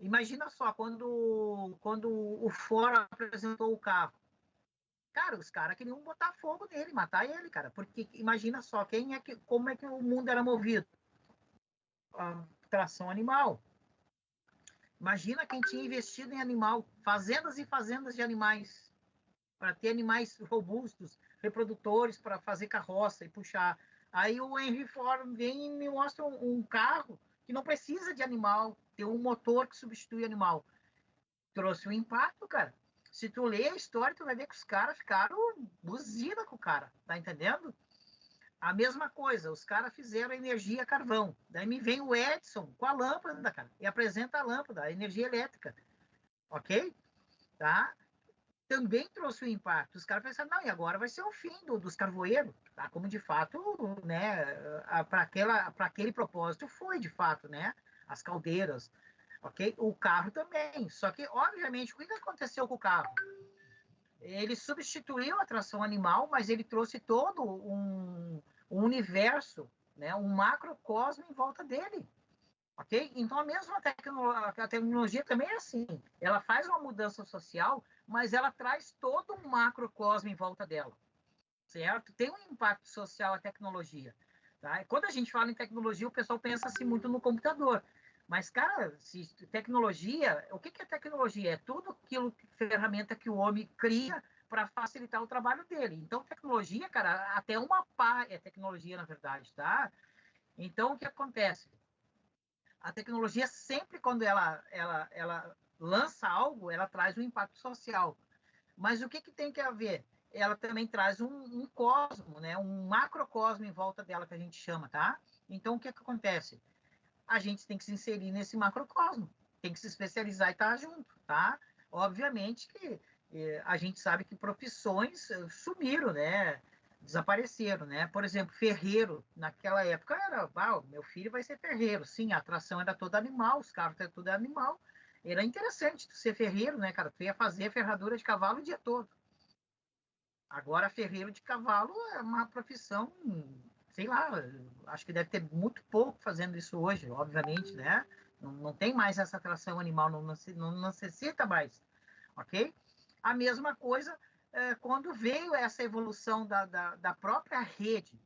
Imagina só, quando o Ford apresentou o carro. Cara, os caras queriam botar fogo nele, matar ele, cara. Porque imagina só, como é que o mundo era movido? A tração animal. Imagina quem tinha investido em animal, fazendas e fazendas de animais, para ter animais robustos, reprodutores, para fazer carroça e puxar. Aí o Henry Ford vem e me mostra um carro que não precisa de animal, tem um motor que substitui animal. Trouxe um impacto, cara. Se tu ler a história, tu vai ver que os caras ficaram buzina com o cara, tá entendendo? A mesma coisa, os caras fizeram energia carvão. Daí me vem o Edison com a lâmpada, cara, e apresenta a lâmpada, a energia elétrica, ok? Tá? Também trouxe um impacto. Os caras pensaram, não, e agora vai ser o fim dos carvoeiros, tá? Como de fato, né, para aquele propósito foi de fato, né? As caldeiras, ok? O carro também. Só que, obviamente, o que aconteceu com o carro? ele substituiu a tração animal, mas ele trouxe todo um universo, né, um macrocosmo em volta dele. Ok? Então, a tecnologia também é assim. Ela faz uma mudança social, mas ela traz todo um macrocosmo em volta dela. Certo? Tem um impacto social a tecnologia. Tá? E quando a gente fala em tecnologia, o pessoal pensa assim muito no computador. Mas, cara, tecnologia, o que é tecnologia? É tudo aquilo, ferramenta que o homem cria para facilitar o trabalho dele. Então, tecnologia, cara, até uma pá é tecnologia, na verdade, tá? Então, o que acontece? A tecnologia sempre, quando ela lança algo, ela traz um impacto social. Mas o que tem que haver? Ela também traz um cosmo, né? Um macrocosmo em volta dela, que a gente chama, tá? Então, o que acontece? A gente tem que se inserir nesse macrocosmo, tem que se especializar e estar junto, tá? Obviamente que a gente sabe que profissões sumiram, né? Desapareceram, né? Por exemplo, ferreiro, naquela época era, meu filho vai ser ferreiro. Sim, a atração era toda animal, os carros eram tudo animal. Era interessante tu ser ferreiro, né, cara? Tu ia fazer ferradura de cavalo o dia todo. Agora, ferreiro de cavalo é uma profissão, sei lá, acho que deve ter muito pouco fazendo isso hoje, obviamente, né? Não tem mais essa atração animal, não necessita mais, ok? A mesma coisa quando veio essa evolução da própria rede,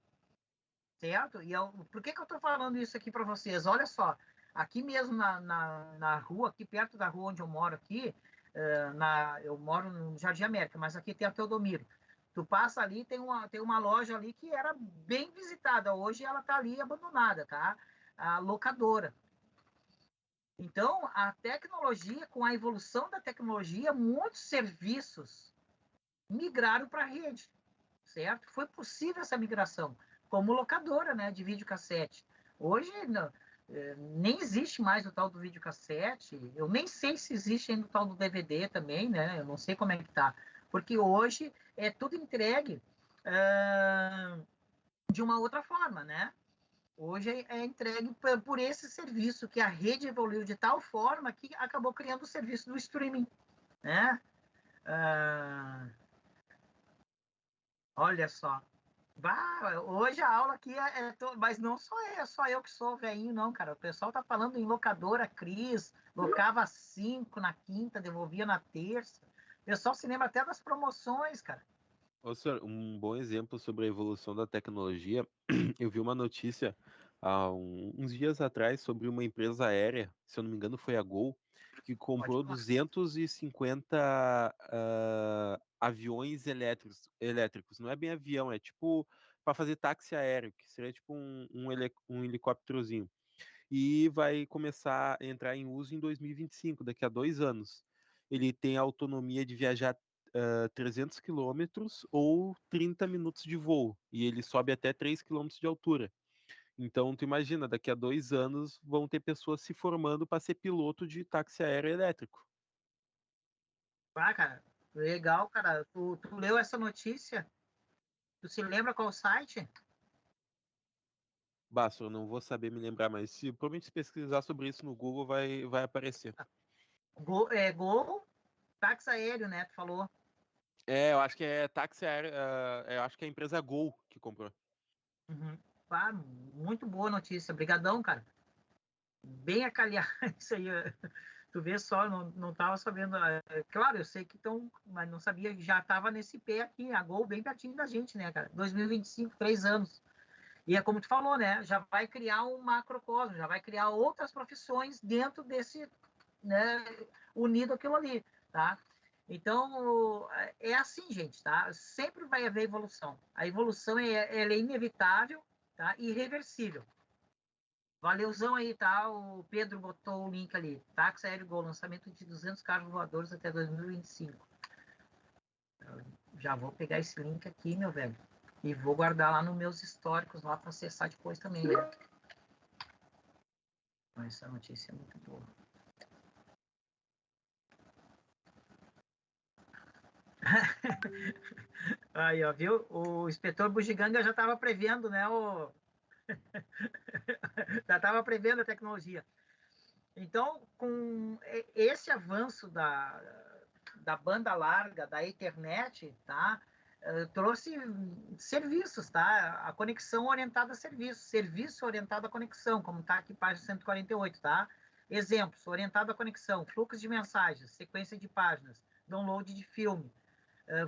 certo? E por que eu estou falando isso aqui para vocês? Olha só, aqui mesmo na rua, aqui perto da rua onde eu moro aqui, eu moro no Jardim América, mas aqui tem a Teodomiro. Tu passa ali, tem uma loja ali que era bem visitada. Hoje ela está ali abandonada, tá? A locadora. Então, a tecnologia, com a evolução da tecnologia, muitos serviços migraram para a rede, certo? Foi possível essa migração, como locadora, né, de videocassete. Hoje, não, nem existe mais o tal do videocassete. Eu nem sei se existe ainda o tal do DVD também, né? Eu não sei como é que tá. Porque hoje é tudo entregue de uma outra forma, né? Hoje é entregue por esse serviço, que a rede evoluiu de tal forma que acabou criando o serviço do streaming, né? Olha só. Hoje a aula aqui mas não só eu que sou velhinho, não, cara. O pessoal tá falando em locadora Cris, locava 5 na quinta, devolvia na terça. O pessoal se lembra até das promoções, cara. Ô, senhor, um bom exemplo sobre a evolução da tecnologia, eu vi uma notícia há uns dias atrás sobre uma empresa aérea, se eu não me engano foi a Gol, que comprou 250 aviões elétricos. Não é bem avião, é tipo para fazer táxi aéreo, que seria tipo um helicópterozinho. E vai começar a entrar em uso em 2025, daqui a 2 anos. Ele tem a autonomia de viajar 300 quilômetros ou 30 minutos de voo, e ele sobe até 3 quilômetros de altura. Então, tu imagina, daqui a 2 anos vão ter pessoas se formando para ser piloto de táxi aéreo elétrico. Cara, legal, cara. Tu leu essa notícia? Tu se lembra qual site? Basta, eu não vou saber me lembrar, mas provavelmente se pesquisar sobre isso no Google vai aparecer. Gol, táxi aéreo, né? Tu falou. Eu acho que é táxi aéreo, eu acho que é a empresa Gol que comprou. Uhum. Muito boa notícia. Obrigadão, cara. Bem a calhar isso aí. Tu vê só, não tava sabendo. Claro, eu sei que estão, mas não sabia que já estava nesse pé aqui, a Gol bem pertinho da gente, né, cara? 2025, 3 anos. E é como tu falou, né? Já vai criar um macrocosmo, já vai criar outras profissões dentro desse, né? Unido aquilo ali, tá? Então, é assim, gente, tá? Sempre vai haver evolução. A evolução ela é inevitável, tá? Irreversível. Valeuzão aí, tá? O Pedro botou o link ali. Táxi Aéreo Gol, lançamento de 200 carros voadores até 2025. Eu já vou pegar esse link aqui, meu velho. E vou guardar lá nos meus históricos lá para acessar depois também, né? Essa notícia é muito boa. Aí, ó, viu? O inspetor Bugiganga já estava prevendo, né? Já estava prevendo a tecnologia. Então, com esse avanço da banda larga, da Ethernet, tá? Trouxe serviços, tá? A conexão orientada a serviço orientado à conexão, como está aqui, página 148, tá? Exemplos, orientado à conexão, fluxo de mensagens, sequência de páginas, download de filme,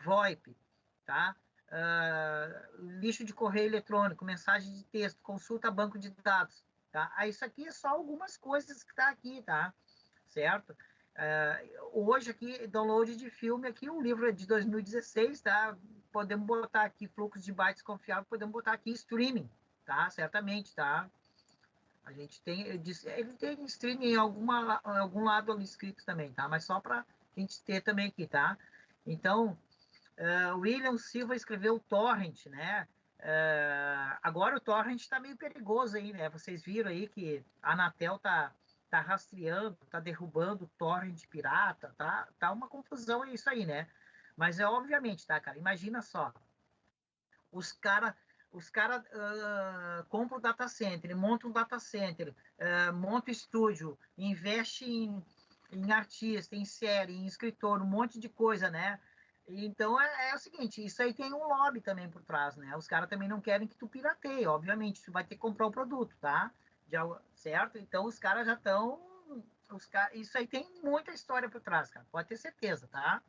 VoIP, tá? Lixo de correio eletrônico, mensagem de texto, consulta banco de dados, tá? Isso aqui é só algumas coisas que está aqui, tá? Certo? Hoje aqui, download de filme aqui, o livro é de 2016, tá? Podemos botar aqui fluxo de bytes confiável, podemos botar aqui streaming, tá? Certamente, tá? A gente tem, ele tem streaming em algum lado ali escrito também, tá? Mas só para a gente ter também aqui, tá? Então, William Silva escreveu o torrent, né? Agora o torrent está meio perigoso aí, né? Vocês viram aí que a Anatel tá rastreando, tá derrubando o torrent pirata, tá uma confusão isso aí, né? Mas obviamente, tá, cara? Imagina só, os cara compram o data center, montam um data center, monta estúdio, investe em artista, em série, em escritor, um monte de coisa, né? Então é o seguinte, isso aí tem um lobby também por trás, né? Os caras também não querem que tu pirateie, obviamente, tu vai ter que comprar o produto, tá? Certo? Então os caras já estão... Isso aí tem muita história por trás, cara, pode ter certeza, tá?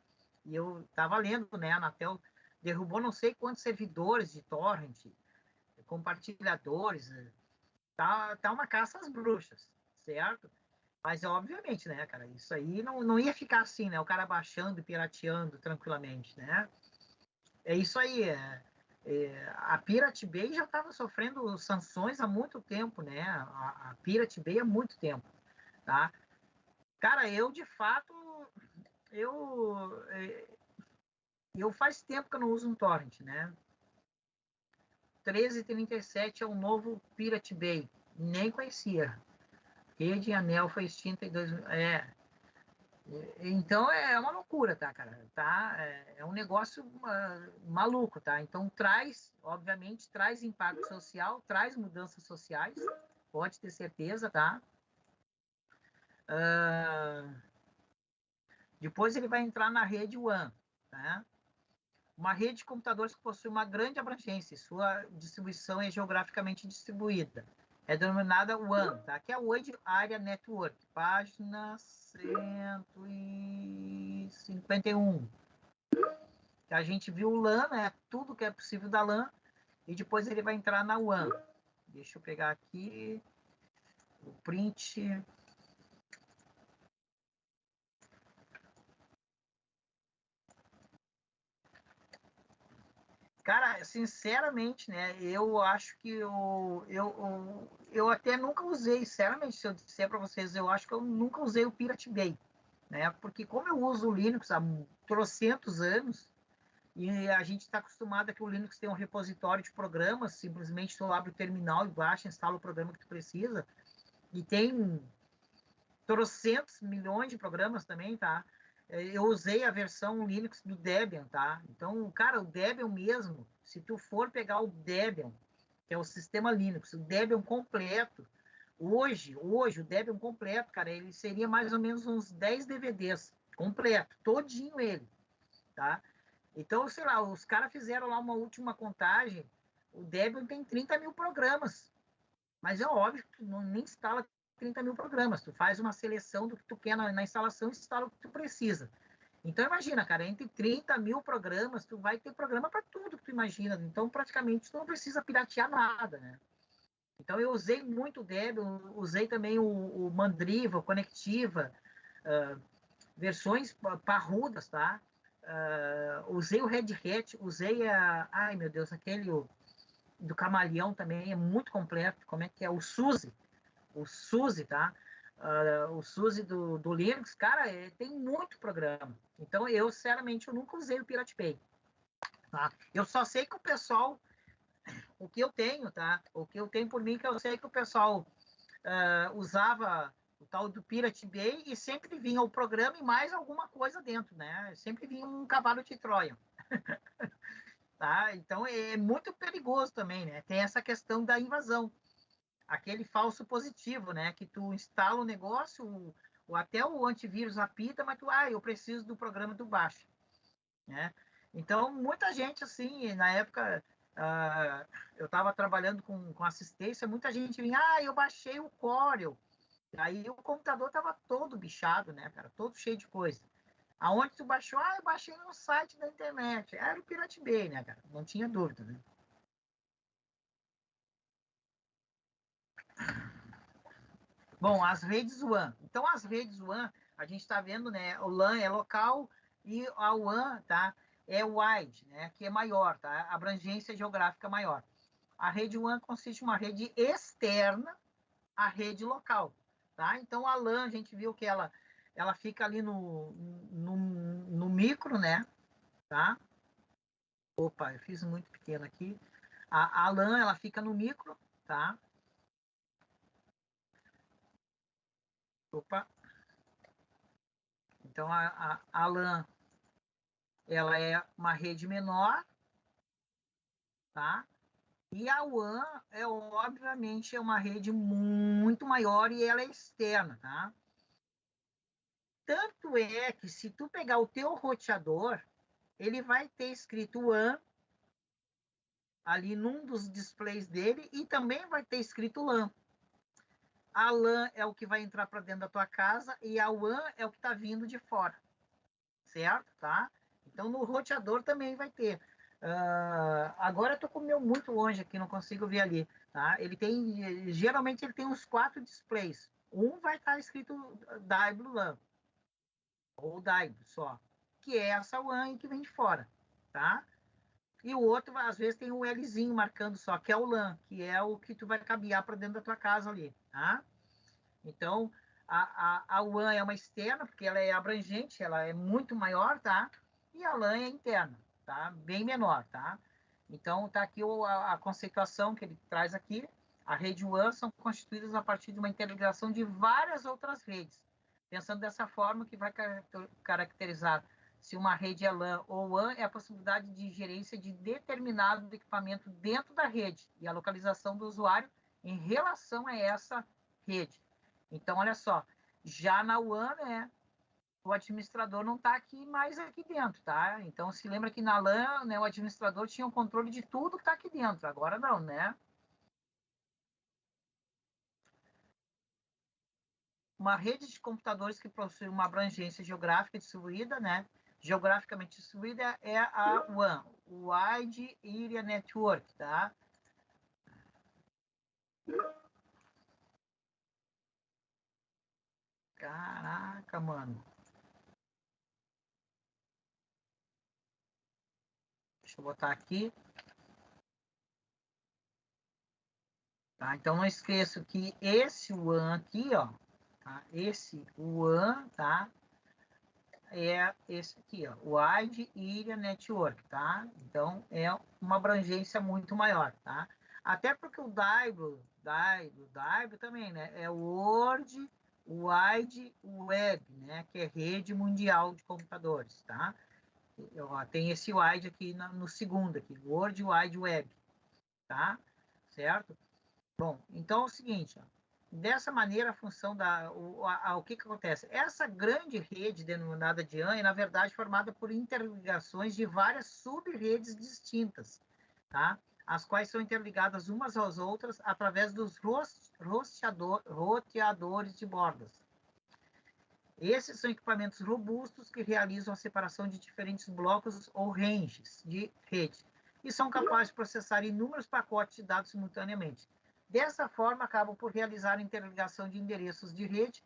E eu tava lendo, né? A Anatel derrubou não sei quantos servidores de torrent, compartilhadores, tá uma caça às bruxas, certo? Mas, obviamente, né, cara, isso aí não ia ficar assim, né? O cara baixando e pirateando tranquilamente, né? É isso aí, a Pirate Bay já estava sofrendo sanções há muito tempo, né? A Pirate Bay há muito tempo, tá? Cara, eu, de fato, eu faz tempo que eu não uso um torrent, né? 1337 é o novo Pirate Bay. Nem conhecia. Rede Anel foi extinta em 2000. Então é uma loucura, tá, cara? Tá? É um negócio maluco, tá? Então obviamente, traz impacto social, traz mudanças sociais, pode ter certeza, tá? Depois ele vai entrar na rede WAN, tá? Uma rede de computadores que possui uma grande abrangência, sua distribuição é geograficamente distribuída. É denominada WAN, tá? Que é o Wide Area Network, página 151. A gente viu o LAN, né? Tudo que é possível da LAN, e depois ele vai entrar na WAN. Deixa eu pegar aqui o print. Cara, sinceramente, né? Eu acho que eu até nunca usei, sinceramente, se eu disser para vocês, eu acho que eu nunca usei o Pirate Bay, né? Porque como eu uso o Linux há trocentos anos, e a gente está acostumado a que o Linux tem um repositório de programas, simplesmente tu abre o terminal e baixa, instala o programa que tu precisa, e tem trocentos milhões de programas também, tá? Eu usei a versão Linux do Debian, tá? Então, cara, o Debian mesmo, se tu for pegar o Debian, que é o sistema Linux, o Debian completo, hoje o Debian completo, cara, ele seria mais ou menos uns 10 DVDs, completo, todinho ele, tá? Então, sei lá, os caras fizeram lá uma última contagem, o Debian tem 30 mil programas, mas é óbvio que tu nem instala 30 mil programas, tu faz uma seleção do que tu quer na instalação e instala o que tu precisa. Então, imagina, cara, entre 30 mil programas, tu vai ter programa para tudo que tu imagina. Então, praticamente, tu não precisa piratear nada, né? Então, eu usei muito o Debian, usei também o Mandriva, o Conectiva, versões parrudas, tá? Usei o Red Hat, usei ai, meu Deus, aquele do Camaleão também, é muito completo. Como é que é? O SUSE, tá? O SUSE do Linux, cara, tem muito programa. Então, eu, sinceramente, eu nunca usei o Pirate Bay. Tá? Eu só sei que o pessoal, o que eu tenho, tá? O que eu tenho por mim, que eu sei que o pessoal usava o tal do Pirate Bay e sempre vinha o programa e mais alguma coisa dentro, né? Sempre vinha um cavalo de Troia. Tá? Então, é muito perigoso também, né? Tem essa questão da invasão. Aquele falso positivo, né? Que tu instala o negócio, até o antivírus apita, mas eu preciso do programa do baixo, né? Então, muita gente, assim, na época, eu estava trabalhando com assistência, muita gente vinha, eu baixei o Corel. Aí o computador estava todo bichado, né, cara? Todo cheio de coisa. Aonde tu baixou? Eu baixei no site da internet. Era o Pirate Bay, né, cara? Não tinha dúvida, né? Bom, as redes WAN. Então, as redes WAN, a gente está vendo, né? O LAN é local e a WAN, tá? É wide, né? Que é maior, tá? Abrangência geográfica maior. A rede WAN consiste em uma rede externa à rede local, tá? Então, a LAN, a gente viu que ela fica ali no micro, né? Tá? Opa, eu fiz muito pequeno aqui. A LAN, ela fica no micro, tá? Opa. Então, a LAN, ela é uma rede menor, tá? E a WAN, obviamente, é uma rede muito maior e ela é externa, tá? Tanto é que, se tu pegar o teu roteador, ele vai ter escrito WAN ali num dos displays dele e também vai ter escrito LAN. A LAN é o que vai entrar para dentro da tua casa e a WAN é o que está vindo de fora, certo? Tá? Então, no roteador também vai ter. Agora eu estou com o meu muito longe aqui, não consigo ver ali. Tá? Geralmente ele tem uns 4 displays. Um vai estar escrito WLAN, ou DAIB só, que é essa WAN que vem de fora. Tá? E o outro, às vezes, tem um Lzinho marcando só, que é o LAN, que é o que tu vai cabear para dentro da tua casa ali. Tá? Então, a WAN é uma externa, porque ela é abrangente, ela é muito maior, tá? E a LAN é interna, tá? Bem menor, tá? Então, tá aqui a conceituação que ele traz aqui. A rede WAN são constituídas a partir de uma interligação de várias outras redes. Pensando dessa forma, que vai caracterizar se uma rede é LAN ou WAN é a possibilidade de gerência de determinado equipamento dentro da rede e a localização do usuário em relação a essa rede. Então, olha só, já na WAN, né, o administrador não está mais aqui dentro, tá? Então, se lembra que na LAN, né, o administrador tinha o controle de tudo que está aqui dentro, agora não, né? Uma rede de computadores que possui uma abrangência geográfica distribuída, né? Geograficamente distribuída é a WAN, Wide Area Network, tá? Caraca, mano. Deixa eu botar aqui. Tá? Então, não esqueça que esse WAN aqui, ó, tá? Esse WAN, tá? É esse aqui, ó, Wide Area Network, tá? Então, é uma abrangência muito maior, tá? Até porque o DAIB também, né? É World Wide Web, né? Que é rede mundial de computadores, tá? Tem esse wide aqui no segundo aqui, World Wide Web, tá? Certo? Bom, então é o seguinte, ó, dessa maneira a função o que acontece? Essa grande rede denominada de WAN é, na verdade, formada por interligações de várias sub-redes distintas, tá? As quais são interligadas umas às outras através dos roteadores de bordas. Esses são equipamentos robustos que realizam a separação de diferentes blocos ou ranges de rede e são capazes de processar inúmeros pacotes de dados simultaneamente. Dessa forma, acabam por realizar a interligação de endereços de rede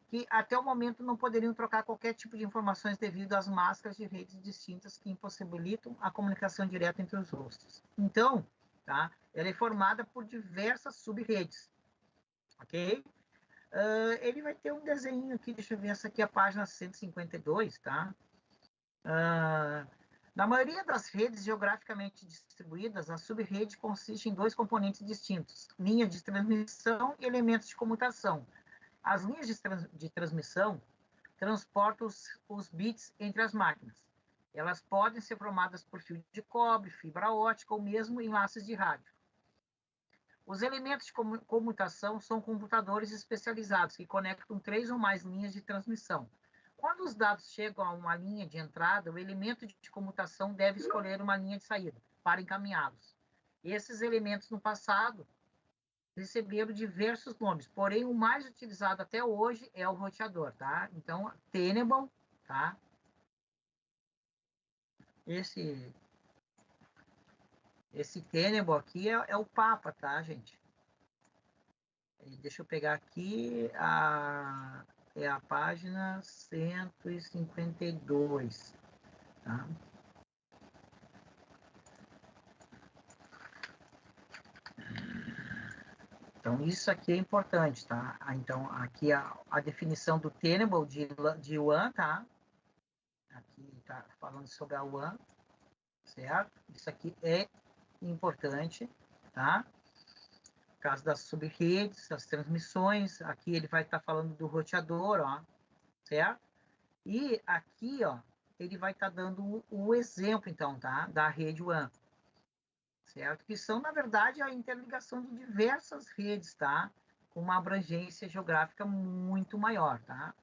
que até o momento não poderiam trocar qualquer tipo de informações devido às máscaras de redes distintas que impossibilitam a comunicação direta entre os hosts. Então, tá? Ela é formada por diversas sub-redes, ok? Ele vai ter um desenho aqui, deixa eu ver, essa aqui é a página 152, tá? Na maioria das redes geograficamente distribuídas, a sub-rede consiste em 2 componentes distintos, linha de transmissão e elementos de comutação. As linhas de transmissão transportam os bits entre as máquinas. Elas podem ser formadas por fio de cobre, fibra ótica ou mesmo enlaces de rádio. Os elementos de comutação são computadores especializados que conectam 3 ou mais linhas de transmissão. Quando os dados chegam a uma linha de entrada, o elemento de comutação deve escolher uma linha de saída para encaminhá-los. Esses elementos no passado receberam diversos nomes, porém o mais utilizado até hoje é o roteador, tá? Então, Tenable, tá? Esse Tenable aqui é o Papa, tá, gente? Deixa eu pegar aqui, é a página 152, tá? Então, isso aqui é importante, tá? Então, aqui a definição do Tenable de WAN, tá? Aqui tá falando sobre a WAN, certo? Isso aqui é importante, tá? No caso das subredes, das transmissões, aqui ele vai estar falando do roteador, ó, certo? E aqui, ó, ele vai estar dando o exemplo, então, tá? Da rede WAN, certo? Que são, na verdade, a interligação de diversas redes, tá? Com uma abrangência geográfica muito maior, tá?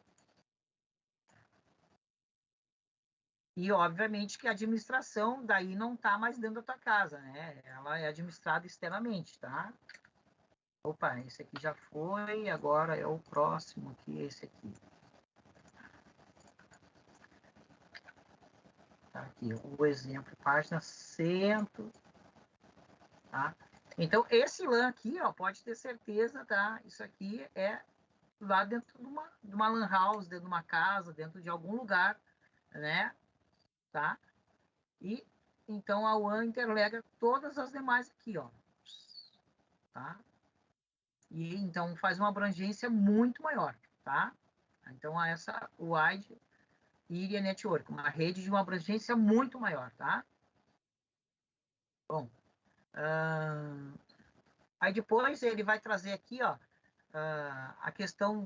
E, obviamente, que a administração daí não está mais dentro da tua casa, né? Ela é administrada externamente, tá? Opa, esse aqui já foi, agora é o próximo aqui, esse aqui. Tá aqui, o exemplo, página 100, tá? Então, esse LAN aqui, ó, pode ter certeza, tá? Isso aqui é lá dentro de uma LAN house, dentro de uma casa, dentro de algum lugar, né? Tá? E, então, a WAN interliga todas as demais aqui, ó. Tá? E, então, faz uma abrangência muito maior, tá? Então, essa Wide Area Network, uma rede de uma abrangência muito maior, tá? Bom, aí depois ele vai trazer aqui, ó, a questão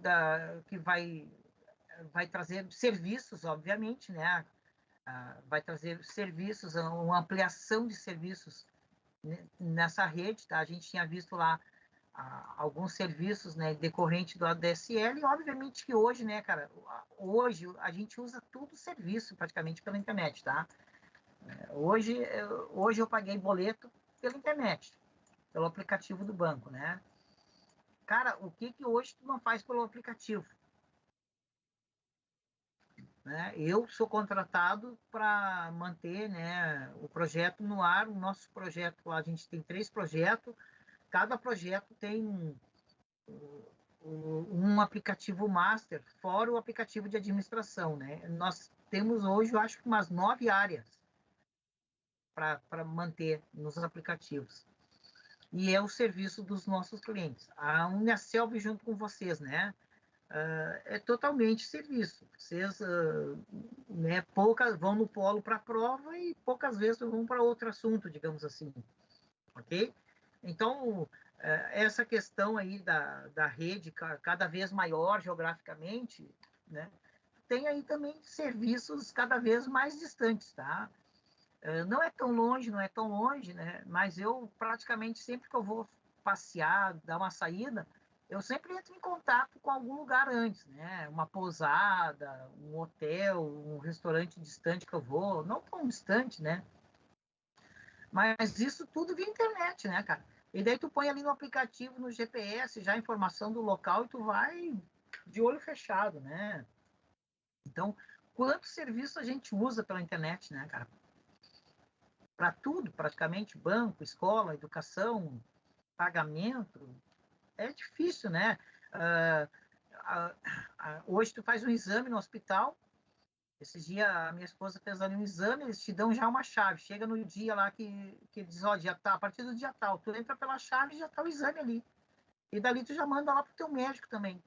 que vai trazer serviços, obviamente, né? Vai trazer serviços, uma ampliação de serviços nessa rede, tá? A gente tinha visto lá alguns serviços, né, decorrente do ADSL, e obviamente que hoje, né, cara, hoje a gente usa tudo serviço praticamente pela internet, tá? Hoje eu paguei boleto pela internet, pelo aplicativo do banco, né? Cara, o que hoje tu não faz pelo aplicativo? Né? Eu sou contratado para manter, né, o projeto no ar. O nosso projeto lá, a gente tem 3 projetos, cada projeto tem um aplicativo master, fora o aplicativo de administração, né? Nós temos hoje, eu acho que umas 9 áreas para manter nos aplicativos. E é o serviço dos nossos clientes. A Uniaselv junto com vocês, né? É totalmente serviço. Vocês né, poucas vão no polo para a prova e poucas vezes vão para outro assunto, digamos assim. Ok? Então, essa questão aí da rede cada vez maior geograficamente, né, tem aí também serviços cada vez mais distantes, tá? Não é tão longe, né? Mas eu praticamente sempre que eu vou passear, dar uma saída, eu sempre entro em contato com algum lugar antes, né? Uma pousada, um hotel, um restaurante distante que eu vou, não tão distante, né? Mas isso tudo via internet, né, cara? E daí tu põe ali no aplicativo, no GPS, já a informação do local e tu vai de olho fechado, né? Então, quanto serviço a gente usa pela internet, né, cara? Para tudo, praticamente, banco, escola, educação, pagamento, é difícil, né? Hoje tu faz um exame no hospital, esses dias a minha esposa fez ali um exame, eles te dão já uma chave, chega no dia lá que diz, ó, dia tá, a partir do dia tal, tu entra pela chave e já tá o exame ali. E dali tu já manda lá pro teu médico também,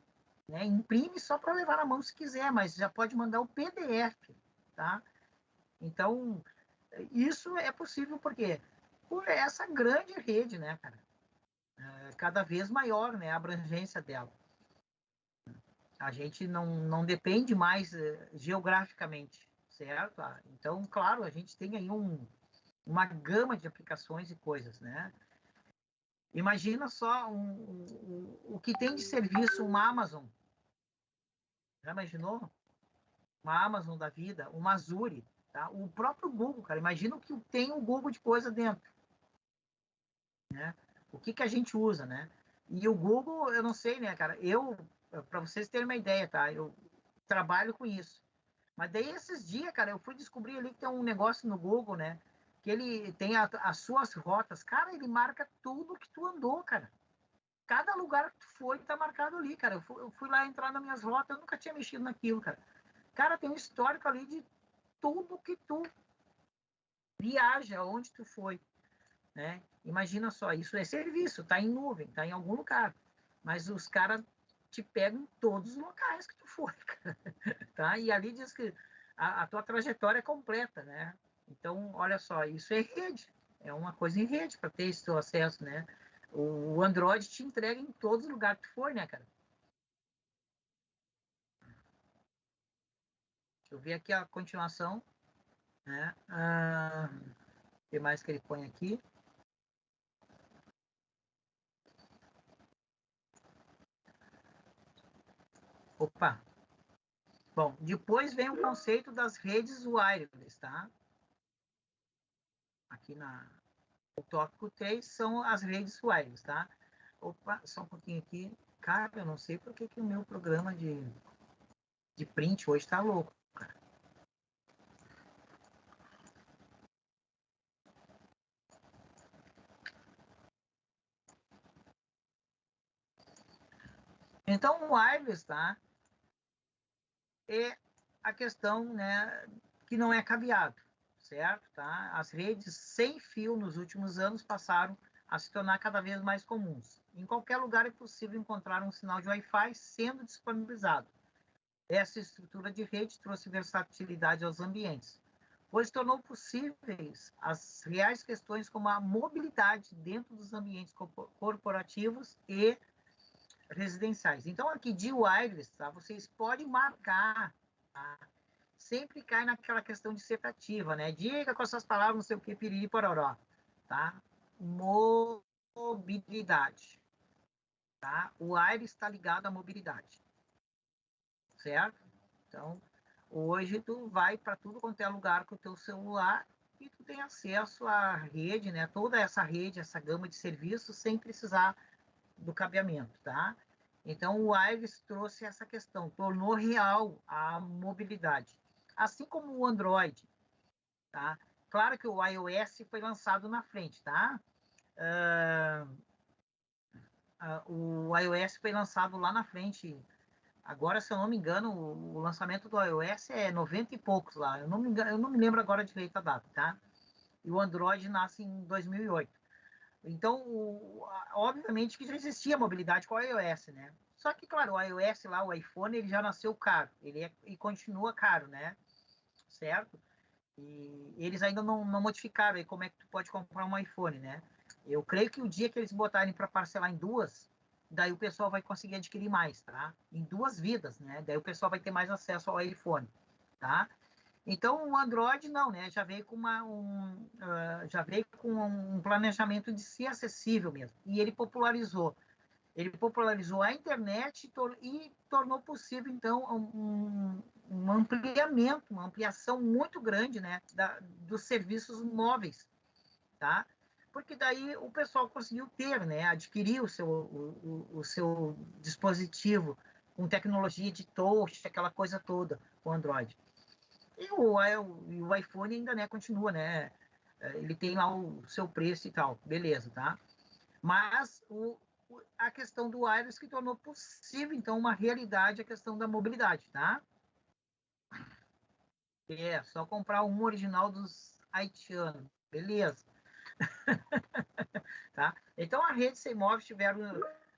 né? Imprime só para levar na mão se quiser, mas já pode mandar o PDF, tá? Então, isso é possível porque por essa grande rede, né, cara? Cada vez maior, né, a abrangência dela. A gente não depende mais geograficamente, certo? Então, claro, a gente tem aí uma gama de aplicações e coisas, né? Imagina só o que tem de serviço uma Amazon. Já imaginou? Uma Amazon da vida, uma Azure, tá? O próprio Google, cara. Imagina o que tem o Google de coisa dentro, né? O que a gente usa, né? E o Google, eu não sei, né, cara? Para vocês terem uma ideia, tá? Eu trabalho com isso. Mas daí esses dias, cara, eu fui descobrir ali que tem um negócio no Google, né? Que ele tem as suas rotas. Cara, ele marca tudo que tu andou, cara. Cada lugar que tu foi tá marcado ali, cara. Eu fui lá entrar nas minhas rotas, eu nunca tinha mexido naquilo, cara. Cara, tem um histórico ali de tudo que tu viaja, onde tu foi, né? Imagina só, isso é serviço, tá em nuvem, tá em algum lugar. Mas os caras te pegam em todos os locais que tu foi, cara. Tá? E ali diz que a tua trajetória é completa, né? Então, olha só, isso é rede. É uma coisa em rede para ter esse teu acesso, né? O Android te entrega em todos os lugares que tu for, né, cara? Deixa eu ver aqui a continuação, né? O que mais que ele põe aqui? Opa! Bom, depois vem o conceito das redes wireless, tá? Aqui o tópico 3 são as redes wireless, tá? Opa, só um pouquinho aqui. Cara, eu não sei por que o meu programa de print hoje tá louco, cara. Então, o wireless, tá? É a questão, né, que não é cabeado, certo? Tá? As redes sem fio nos últimos anos passaram a se tornar cada vez mais comuns. Em qualquer lugar é possível encontrar um sinal de Wi-Fi sendo disponibilizado. Essa estrutura de rede trouxe versatilidade aos ambientes, pois tornou possíveis as reais questões como a mobilidade dentro dos ambientes corporativos e residenciais. Então, aqui de wireless, tá? Vocês podem marcar, tá? Sempre cai naquela questão de setativa, né? Diga com as suas palavras, não sei o que, piriri, pororó, tá? Mobilidade, tá? O wireless está ligado à mobilidade, certo? Então, hoje tu vai para tudo quanto é lugar com o teu celular e tu tem acesso à rede, né? Toda essa rede, essa gama de serviços sem precisar do cabeamento, tá? Então, o wireless trouxe essa questão, tornou real a mobilidade. Assim como o Android, tá? Claro que o iOS foi lançado na frente, tá? O iOS foi lançado lá na frente. Agora, se eu não me engano, o lançamento do iOS é 90 e poucos lá. Eu não me lembro agora direito a data, tá? E o Android nasce em 2008. Então, obviamente que já existia mobilidade com o iOS, né? Só que, claro, o iOS lá, o iPhone, ele já nasceu caro. E continua caro, né? Certo? E eles ainda não modificaram aí como é que tu pode comprar um iPhone, né? Eu creio que o dia que eles botarem para parcelar em duas, daí o pessoal vai conseguir adquirir mais, tá? Em duas vidas, né? Daí o pessoal vai ter mais acesso ao iPhone, tá? Então, o Android não, né? Já veio com já veio com um planejamento de ser acessível mesmo. E ele popularizou. Ele popularizou a internet e tornou possível, então, um ampliamento, uma ampliação muito grande, né, dos serviços móveis, tá? Porque daí o pessoal conseguiu ter, né, adquirir o seu dispositivo com tecnologia de touch, aquela coisa toda, o Android. E o iPhone ainda, né, continua, né? Ele tem lá o seu preço e tal, beleza, tá? Mas a questão do wireless que tornou possível, então, uma realidade a questão da mobilidade, tá? É, só comprar um original dos haitianos, beleza. Tá? Então, a rede sem móveis tiveram,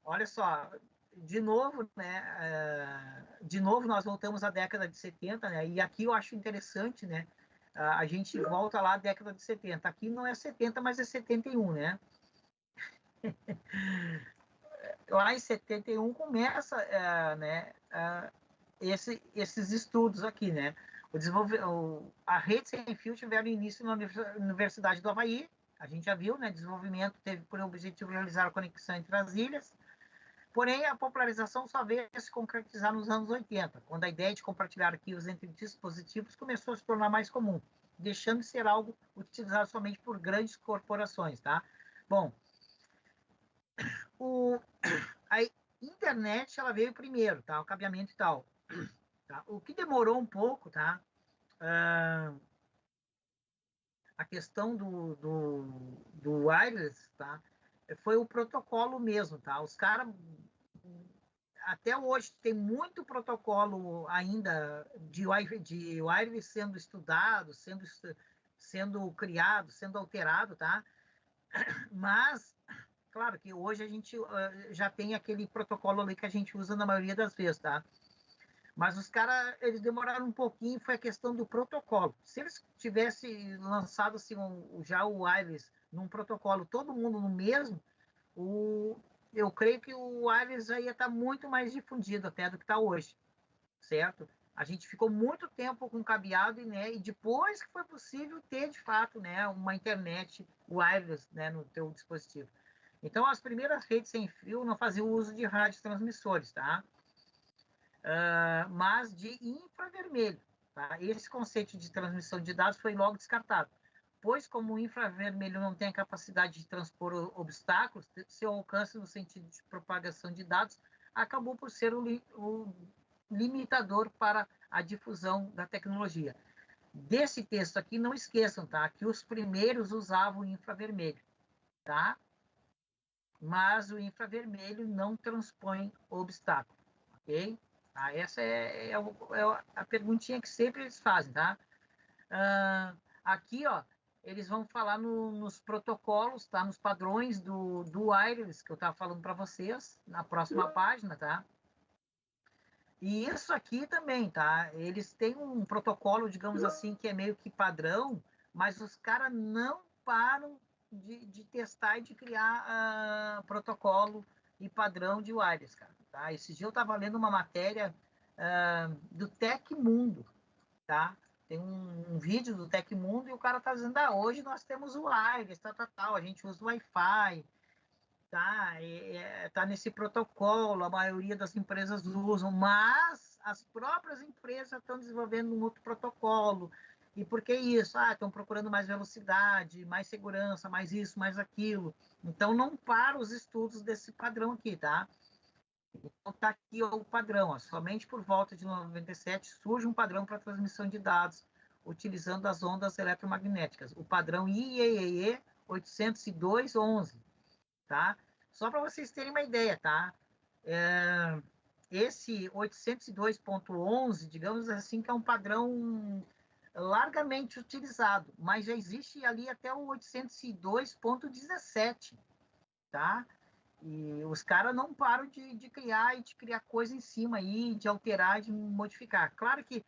olha só, de novo, né? De novo, nós voltamos à década de 70, né? E aqui eu acho interessante, né? A gente volta lá à década de 70. Aqui não é 70, mas é 71, né? Lá em 71 começa, né? Esses estudos aqui, né? A rede sem fio tiveram início na Universidade do Havaí, a gente já viu, né? Desenvolvimento teve por objetivo realizar a conexão entre as ilhas, porém a popularização só veio a se concretizar nos anos 80, quando a ideia de compartilhar arquivos entre dispositivos começou a se tornar mais comum, deixando de ser algo utilizado somente por grandes corporações, tá? Bom, a internet, ela veio primeiro, tá? O cabeamento e tal. Tá? O que demorou um pouco, tá? A questão do wireless, tá? Foi o protocolo mesmo, tá? Os caras, até hoje, tem muito protocolo ainda de wireless sendo estudado, sendo criado, sendo alterado, tá? Mas, claro que hoje a gente já tem aquele protocolo ali que a gente usa na maioria das vezes, tá? Mas os caras, eles demoraram um pouquinho, foi a questão do protocolo. Se eles tivessem lançado assim, já o wireless num protocolo, todo mundo no mesmo, eu creio que o wireless aí ia estar muito mais difundido até do que está hoje, certo? A gente ficou muito tempo com cabeado, né, e depois que foi possível ter, de fato, né, uma internet wireless, né, no teu dispositivo. Então, as primeiras redes sem fio não faziam uso de radiotransmissores, tá? Mas de infravermelho. Tá? Esse conceito de transmissão de dados foi logo descartado, pois como o infravermelho não tem a capacidade de transpor obstáculos, seu alcance no sentido de propagação de dados acabou por ser o limitador para a difusão da tecnologia. Desse texto aqui, não esqueçam, tá? Que os primeiros usavam o infravermelho, tá? Mas o infravermelho não transpõe obstáculo, ok? Essa é a perguntinha que sempre eles fazem, tá? Aqui, ó, eles vão falar nos protocolos, tá? Nos padrões do wireless, que eu estava falando para vocês, na próxima página, tá? E isso aqui também, tá? Eles têm um protocolo, digamos assim, que é meio que padrão, mas os caras não param de testar e de criar protocolo e padrão de wireless, cara. Tá? Esse dia eu estava lendo uma matéria do Tecmundo, tá? Tem um vídeo do Tecmundo e o cara tá dizendo, hoje nós temos o wireless, tal, a gente usa o Wi-Fi, tá? Tá nesse protocolo, a maioria das empresas usam, mas as próprias empresas estão desenvolvendo um outro protocolo. E por que isso? Estão procurando mais velocidade, mais segurança, mais isso, mais aquilo. Então, não para os estudos desse padrão aqui, tá? Então, está aqui o padrão. Somente por volta de 97 surge um padrão para transmissão de dados utilizando as ondas eletromagnéticas. O padrão IEEE 802.11, tá? Só para vocês terem uma ideia, tá? Esse 802.11, digamos assim, que é um padrão largamente utilizado, mas já existe ali até o 802.17, tá? E os caras não param de criar e de criar coisa em cima aí, de alterar, de modificar. Claro que,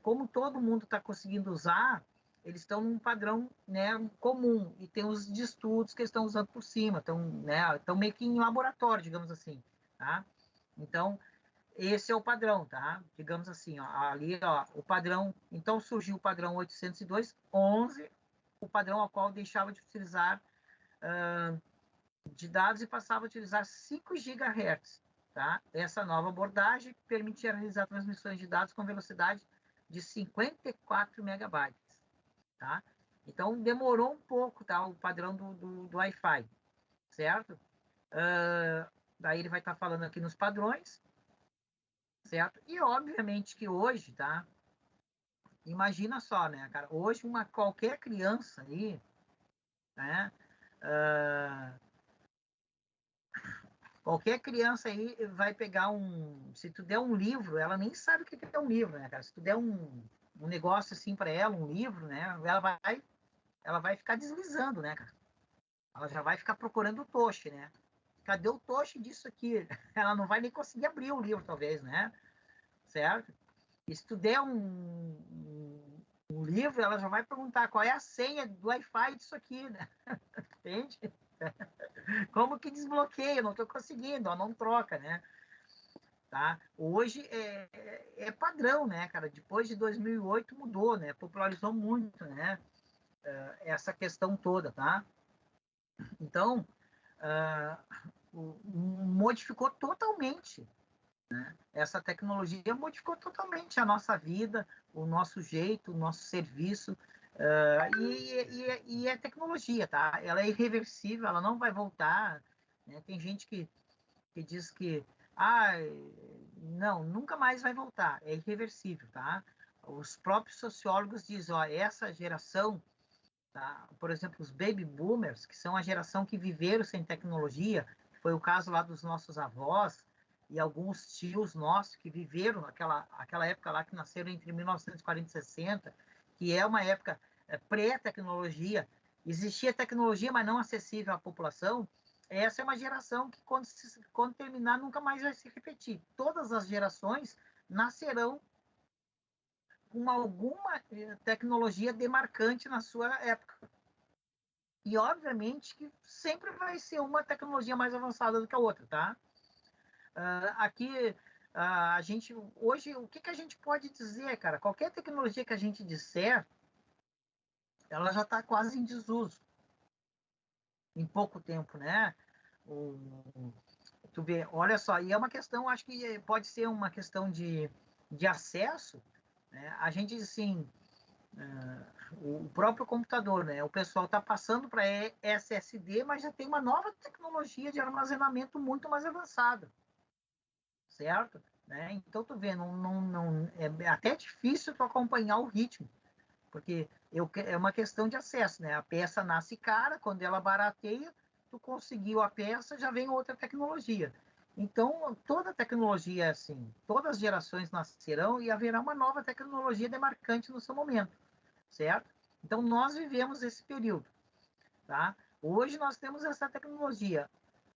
como todo mundo está conseguindo usar, eles estão num padrão, né, comum, e tem os de estudos que eles estão usando por cima, estão meio que em laboratório, digamos assim, tá? Então, esse é o padrão, tá? Digamos assim, ó, ali, ó, o padrão, então surgiu o padrão 802.11, o padrão ao qual deixava de utilizar de dados e passava a utilizar 5 GHz, tá? Essa nova abordagem permitia realizar transmissões de dados com velocidade de 54 megabytes, tá? Então, demorou um pouco, tá? O padrão do Wi-Fi, certo? Daí ele vai estar falando aqui nos padrões, certo? E, obviamente, que hoje, tá? Imagina só, né, cara? Hoje, qualquer criança aí, né? Qualquer criança aí vai pegar se tu der um livro, ela nem sabe o que é um livro, né, cara? Se tu der um negócio assim para ela, um livro, né? Ela vai ficar deslizando, né, cara? Ela já vai ficar procurando o toche, né? Cadê o toche disso aqui? Ela não vai nem conseguir abrir o livro, talvez, né? Certo? E se tu der um livro, ela já vai perguntar qual é a senha do Wi-Fi disso aqui, né? Entende? Como que desbloqueia? Não estou conseguindo, não troca, né? Tá? Hoje é padrão, né, cara? Depois de 2008 mudou, né? Popularizou muito, né? essa questão toda, tá? Então, modificou totalmente, né? Essa tecnologia modificou totalmente a nossa vida, o nosso jeito, o nosso serviço, e é tecnologia, tá? Ela é irreversível, ela não vai voltar, né? Tem gente que diz que, não, nunca mais vai voltar, é irreversível, tá? Os próprios sociólogos dizem, essa geração, tá? Por exemplo, os baby boomers, que são a geração que viveram sem tecnologia, foi o caso lá dos nossos avós e alguns tios nossos que viveram aquela época lá, que nasceram entre 1940 e 60, que é uma época pré-tecnologia, existia tecnologia, mas não acessível à população. Essa é uma geração que, quando terminar, nunca mais vai se repetir. Todas as gerações nascerão com alguma tecnologia demarcante na sua época. E, obviamente, que sempre vai ser uma tecnologia mais avançada do que a outra, tá? Aqui, a gente, hoje, o que a gente pode dizer, cara? Qualquer tecnologia que a gente disser, ela já está quase em desuso. Em pouco tempo, né? Tu vê, olha só, e é uma questão, acho que pode ser uma questão de acesso, né? A gente diz assim, o próprio computador, né? O pessoal está passando para SSD, mas já tem uma nova tecnologia de armazenamento muito mais avançada, certo? Né? Então, tu vê, é até difícil tu acompanhar o ritmo, porque é uma questão de acesso, né? A peça nasce cara, quando ela barateia, tu conseguiu a peça, já vem outra tecnologia. Então, toda tecnologia é assim, todas as gerações nascerão e haverá uma nova tecnologia demarcante no seu momento, certo? Então, nós vivemos esse período, tá? Hoje nós temos essa tecnologia,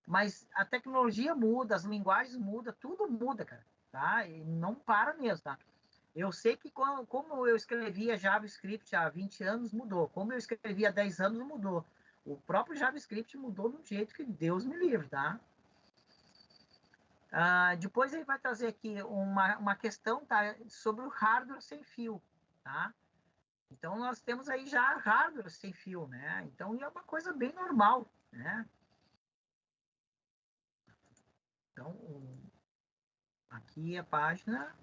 mas a tecnologia muda, as linguagens mudam, tudo muda, cara, tá? E não para mesmo, tá? Eu sei que como eu escrevia JavaScript há 20 anos, mudou. Como eu escrevia há 10 anos, mudou. O próprio JavaScript mudou de um jeito que Deus me livre, tá? Depois ele vai trazer aqui uma questão, tá, sobre o hardware sem fio, tá? Então, nós temos aí já hardware sem fio, né? Então, é uma coisa bem normal, né? Então, aqui a página...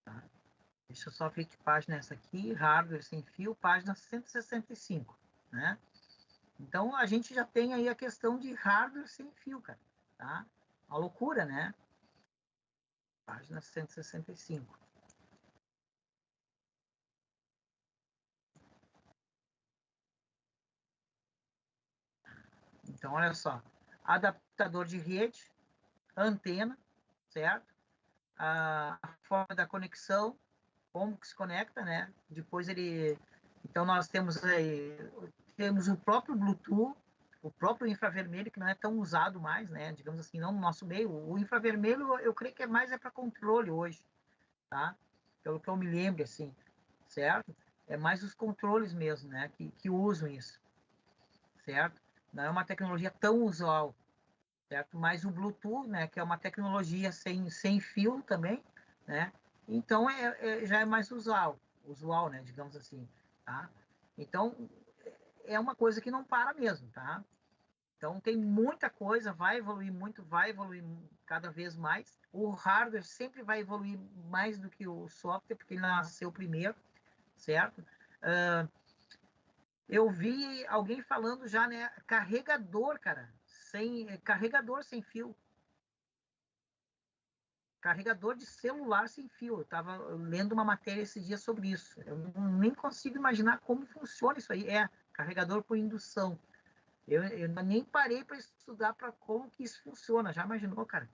Tá? Deixa eu só ver que página é essa aqui, hardware sem fio, página 165, né? Então, a gente já tem aí a questão de hardware sem fio, cara, tá? Uma loucura, né? Página 165. Então, olha só. Adaptador de rede, antena, certo? A forma da conexão, como que se conecta, né? Depois ele... Então, nós temos aí... Temos o próprio Bluetooth, o próprio infravermelho, que não é tão usado mais, né? Digamos assim, não no nosso meio. O infravermelho, eu creio que é mais para controle hoje, tá? Pelo que eu me lembro, assim, certo? É mais os controles mesmo, né? Que usam isso, certo? Não é uma tecnologia tão usual, certo? Mas o Bluetooth, né? Que é uma tecnologia sem fio também, né? Então, já é mais usual, né? Digamos assim, tá? Então, é uma coisa que não para mesmo, tá? Então, tem muita coisa, vai evoluir muito, vai evoluir cada vez mais. O hardware sempre vai evoluir mais do que o software, porque ele nasceu primeiro, certo? Eu vi alguém falando já, né? Carregador, cara, carregador sem fio. Carregador de celular sem fio. Eu estava lendo uma matéria esse dia sobre isso. Eu nem consigo imaginar como funciona isso aí. É carregador por indução. Eu nem parei para estudar para como que isso funciona. Já imaginou, cara?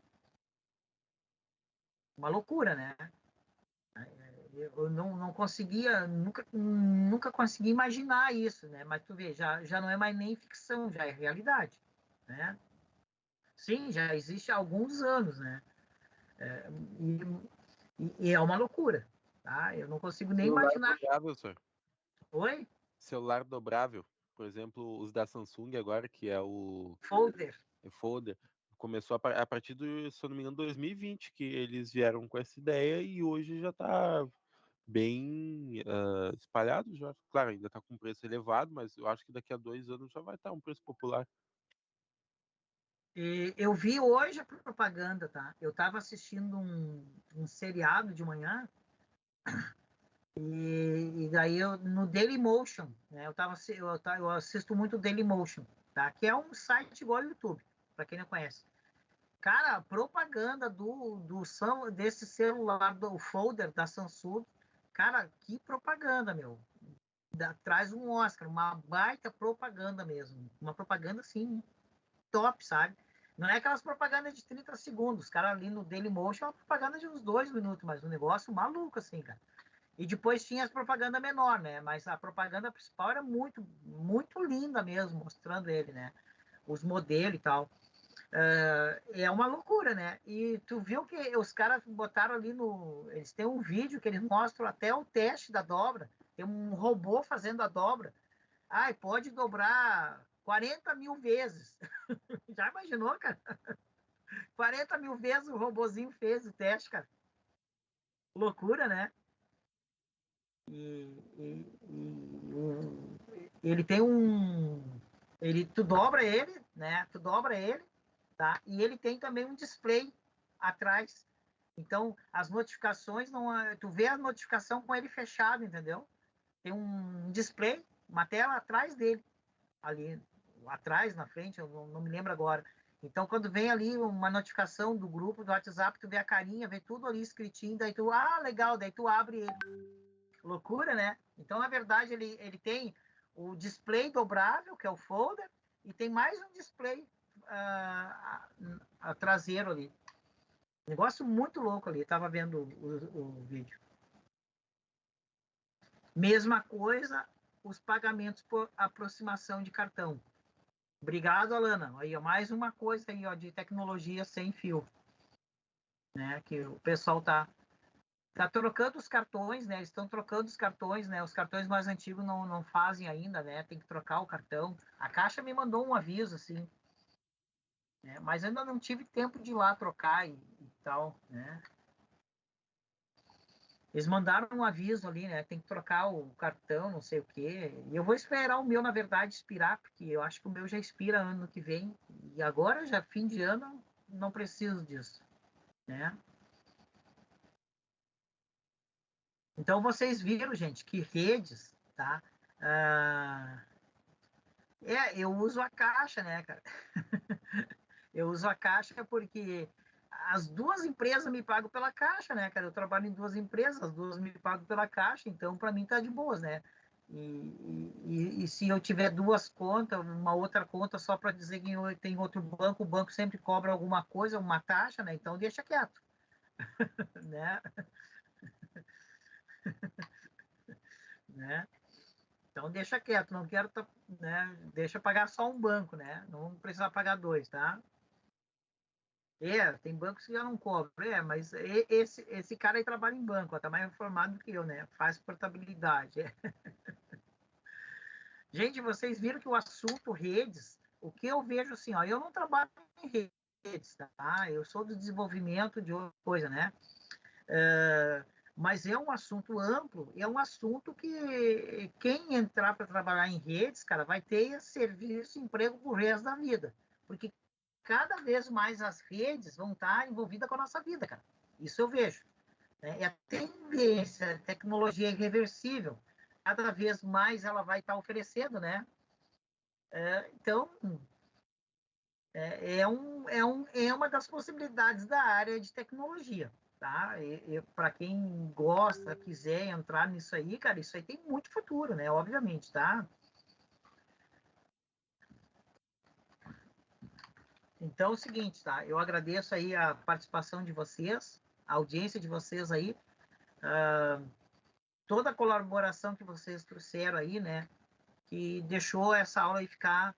Uma loucura, né? Eu não conseguia, nunca consegui imaginar isso, né? Mas tu vê, já não é mais nem ficção, já é realidade, né? Sim, já existe há alguns anos, né? E é uma loucura, tá? Eu não consigo nem Celular imaginar. dobrável, senhor. Oi? Celular dobrável. Por exemplo, os da Samsung agora, que é o Folder. folder. começou a partir do, se eu não me engano, 2020, que eles vieram com essa ideia e hoje já está bem espalhado já. Claro, ainda está com preço elevado, mas eu acho que daqui a 2 anos já vai estar um preço popular. E eu vi hoje a propaganda, tá? Eu estava assistindo um seriado de manhã e daí no Dailymotion, né? Eu assisto muito Dailymotion, tá? Que é um site igual ao YouTube, para quem não conhece. Cara, a propaganda desse celular, do folder da Samsung, cara, que propaganda, meu. Traz um Oscar, uma baita propaganda mesmo. Uma propaganda, assim, top, sabe? Não é aquelas propagandas de 30 segundos. Cara, ali no Dailymotion é uma propaganda de uns 2 minutos, mas um negócio maluco, assim, cara. E depois tinha as propagandas menor, né? Mas a propaganda principal era muito, muito linda mesmo, mostrando ele, né? Os modelos e tal. É uma loucura, né? E tu viu que os caras botaram ali no... Eles têm um vídeo que eles mostram até o teste da dobra. Tem um robô fazendo a dobra. Ai, pode dobrar 40 mil vezes. Já imaginou, cara? 40 mil vezes o robozinho fez o teste, cara. Loucura, né? Ele tem tu dobra ele, né? Tu dobra ele, tá? E ele tem também um display atrás. Então, as notificações, tu vê a notificação com ele fechado, entendeu? Tem um display, uma tela atrás dele, ali, atrás, na frente, eu não me lembro agora. Então, quando vem ali uma notificação do grupo, do WhatsApp, tu vê a carinha, vê tudo ali escritinho, daí tu, legal, daí tu abre ele. Loucura, né? Então, na verdade, ele tem o display dobrável, que é o folder, e tem mais um display traseiro ali. Negócio muito louco ali, estava vendo o vídeo. Mesma coisa, os pagamentos por aproximação de cartão. Obrigado, Alana. Aí, ó, mais uma coisa aí, ó, de tecnologia sem fio, né? Que o pessoal tá trocando os cartões, né? Eles estão trocando os cartões, né? Os cartões mais antigos não fazem ainda, né? Tem que trocar o cartão. A Caixa me mandou um aviso, assim, né? Mas ainda não tive tempo de ir lá trocar e tal, né? Eles mandaram um aviso ali, né? Tem que trocar o cartão, não sei o quê. E eu vou esperar o meu, na verdade, expirar, porque eu acho que o meu já expira ano que vem. E agora, já fim de ano, não preciso disso, né? Então, vocês viram, gente, que redes, tá? Eu uso a Caixa, né, cara? Eu uso a Caixa porque as duas empresas me pagam pela Caixa, né, cara? Eu trabalho em 2 empresas, as duas me pagam pela Caixa, então para mim tá de boas, né? E se eu tiver 2 contas, uma outra conta só para dizer que eu tenho outro banco, o banco sempre cobra alguma coisa, uma taxa, né? Então deixa quieto, né? Né? Então deixa quieto, não quero, né? Deixa pagar só um banco, né? Não precisa pagar 2, tá? Tem bancos que já não cobram, mas esse cara aí trabalha em banco, está mais informado do que eu, né? Faz portabilidade. Gente, vocês viram que o assunto redes, o que eu vejo assim, ó, eu não trabalho em redes, tá? Eu sou do desenvolvimento de outra coisa, né? Mas é um assunto amplo, é um assunto que quem entrar para trabalhar em redes, cara, vai ter serviço, emprego pro resto da vida. Porque cada vez mais as redes vão estar envolvidas com a nossa vida, cara. Isso eu vejo. Né? É a tendência, a tecnologia é irreversível. Cada vez mais ela vai estar oferecendo, né? Então, é uma das possibilidades da área de tecnologia, tá? Para quem gosta, quiser entrar nisso aí, cara, isso aí tem muito futuro, né? Obviamente, tá? Então, é o seguinte, tá? Eu agradeço aí a participação de vocês, a audiência de vocês aí, toda a colaboração que vocês trouxeram aí, né? Que deixou essa aula aí ficar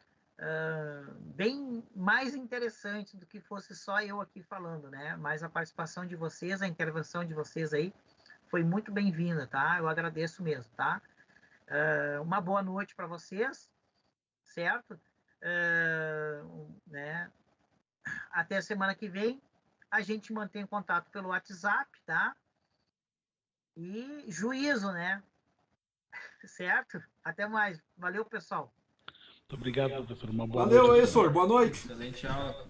bem mais interessante do que fosse só eu aqui falando, né? Mas a participação de vocês, a intervenção de vocês aí foi muito bem-vinda, tá? Eu agradeço mesmo, tá? Uma boa noite para vocês, certo? Né? até semana que vem. A gente mantém contato pelo WhatsApp, tá? E juízo, né? Certo? Até mais. Valeu, pessoal. Muito obrigado, professor. Uma boa Valeu noite. aí, senhor. Boa noite. Excelente aula.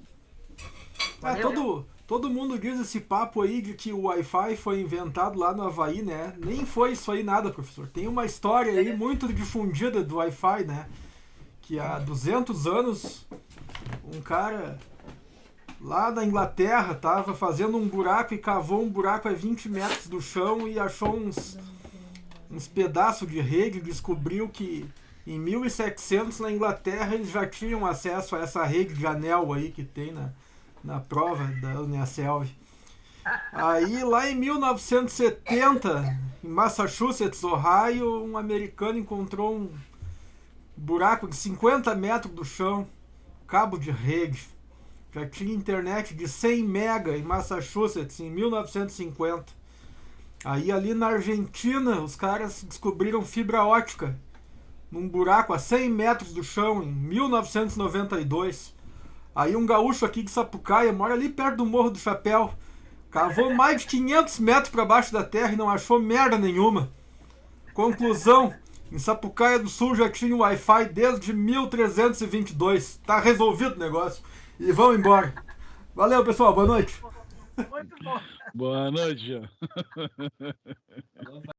Todo mundo diz esse papo aí de que o Wi-Fi foi inventado lá no Havaí, né? Nem foi isso aí nada, professor. Tem uma história aí muito difundida do Wi-Fi, né? Que há 200 anos, um cara lá da Inglaterra tava fazendo um buraco e cavou um buraco a 20 metros do chão e achou uns pedaços de rede, descobriu que em 1700 na Inglaterra eles já tinham acesso a essa rede de anel aí que tem na prova da Uniaselv. Aí lá em 1970, em Massachusetts, Ohio, um americano encontrou um buraco de 50 metros do chão, cabo de rede. Já tinha internet de 100 mega em Massachusetts em 1950. Aí ali na Argentina os caras descobriram fibra ótica num buraco a 100 metros do chão em 1992. Aí um gaúcho aqui de Sapucaia, mora ali perto do Morro do Chapéu, cavou mais de 500 metros para baixo da terra e não achou merda nenhuma. Conclusão, em Sapucaia do Sul já tinha Wi-Fi desde 1322. Tá resolvido o negócio. E vão embora. Valeu, pessoal. Boa noite. Muito bom. Boa noite, Jean.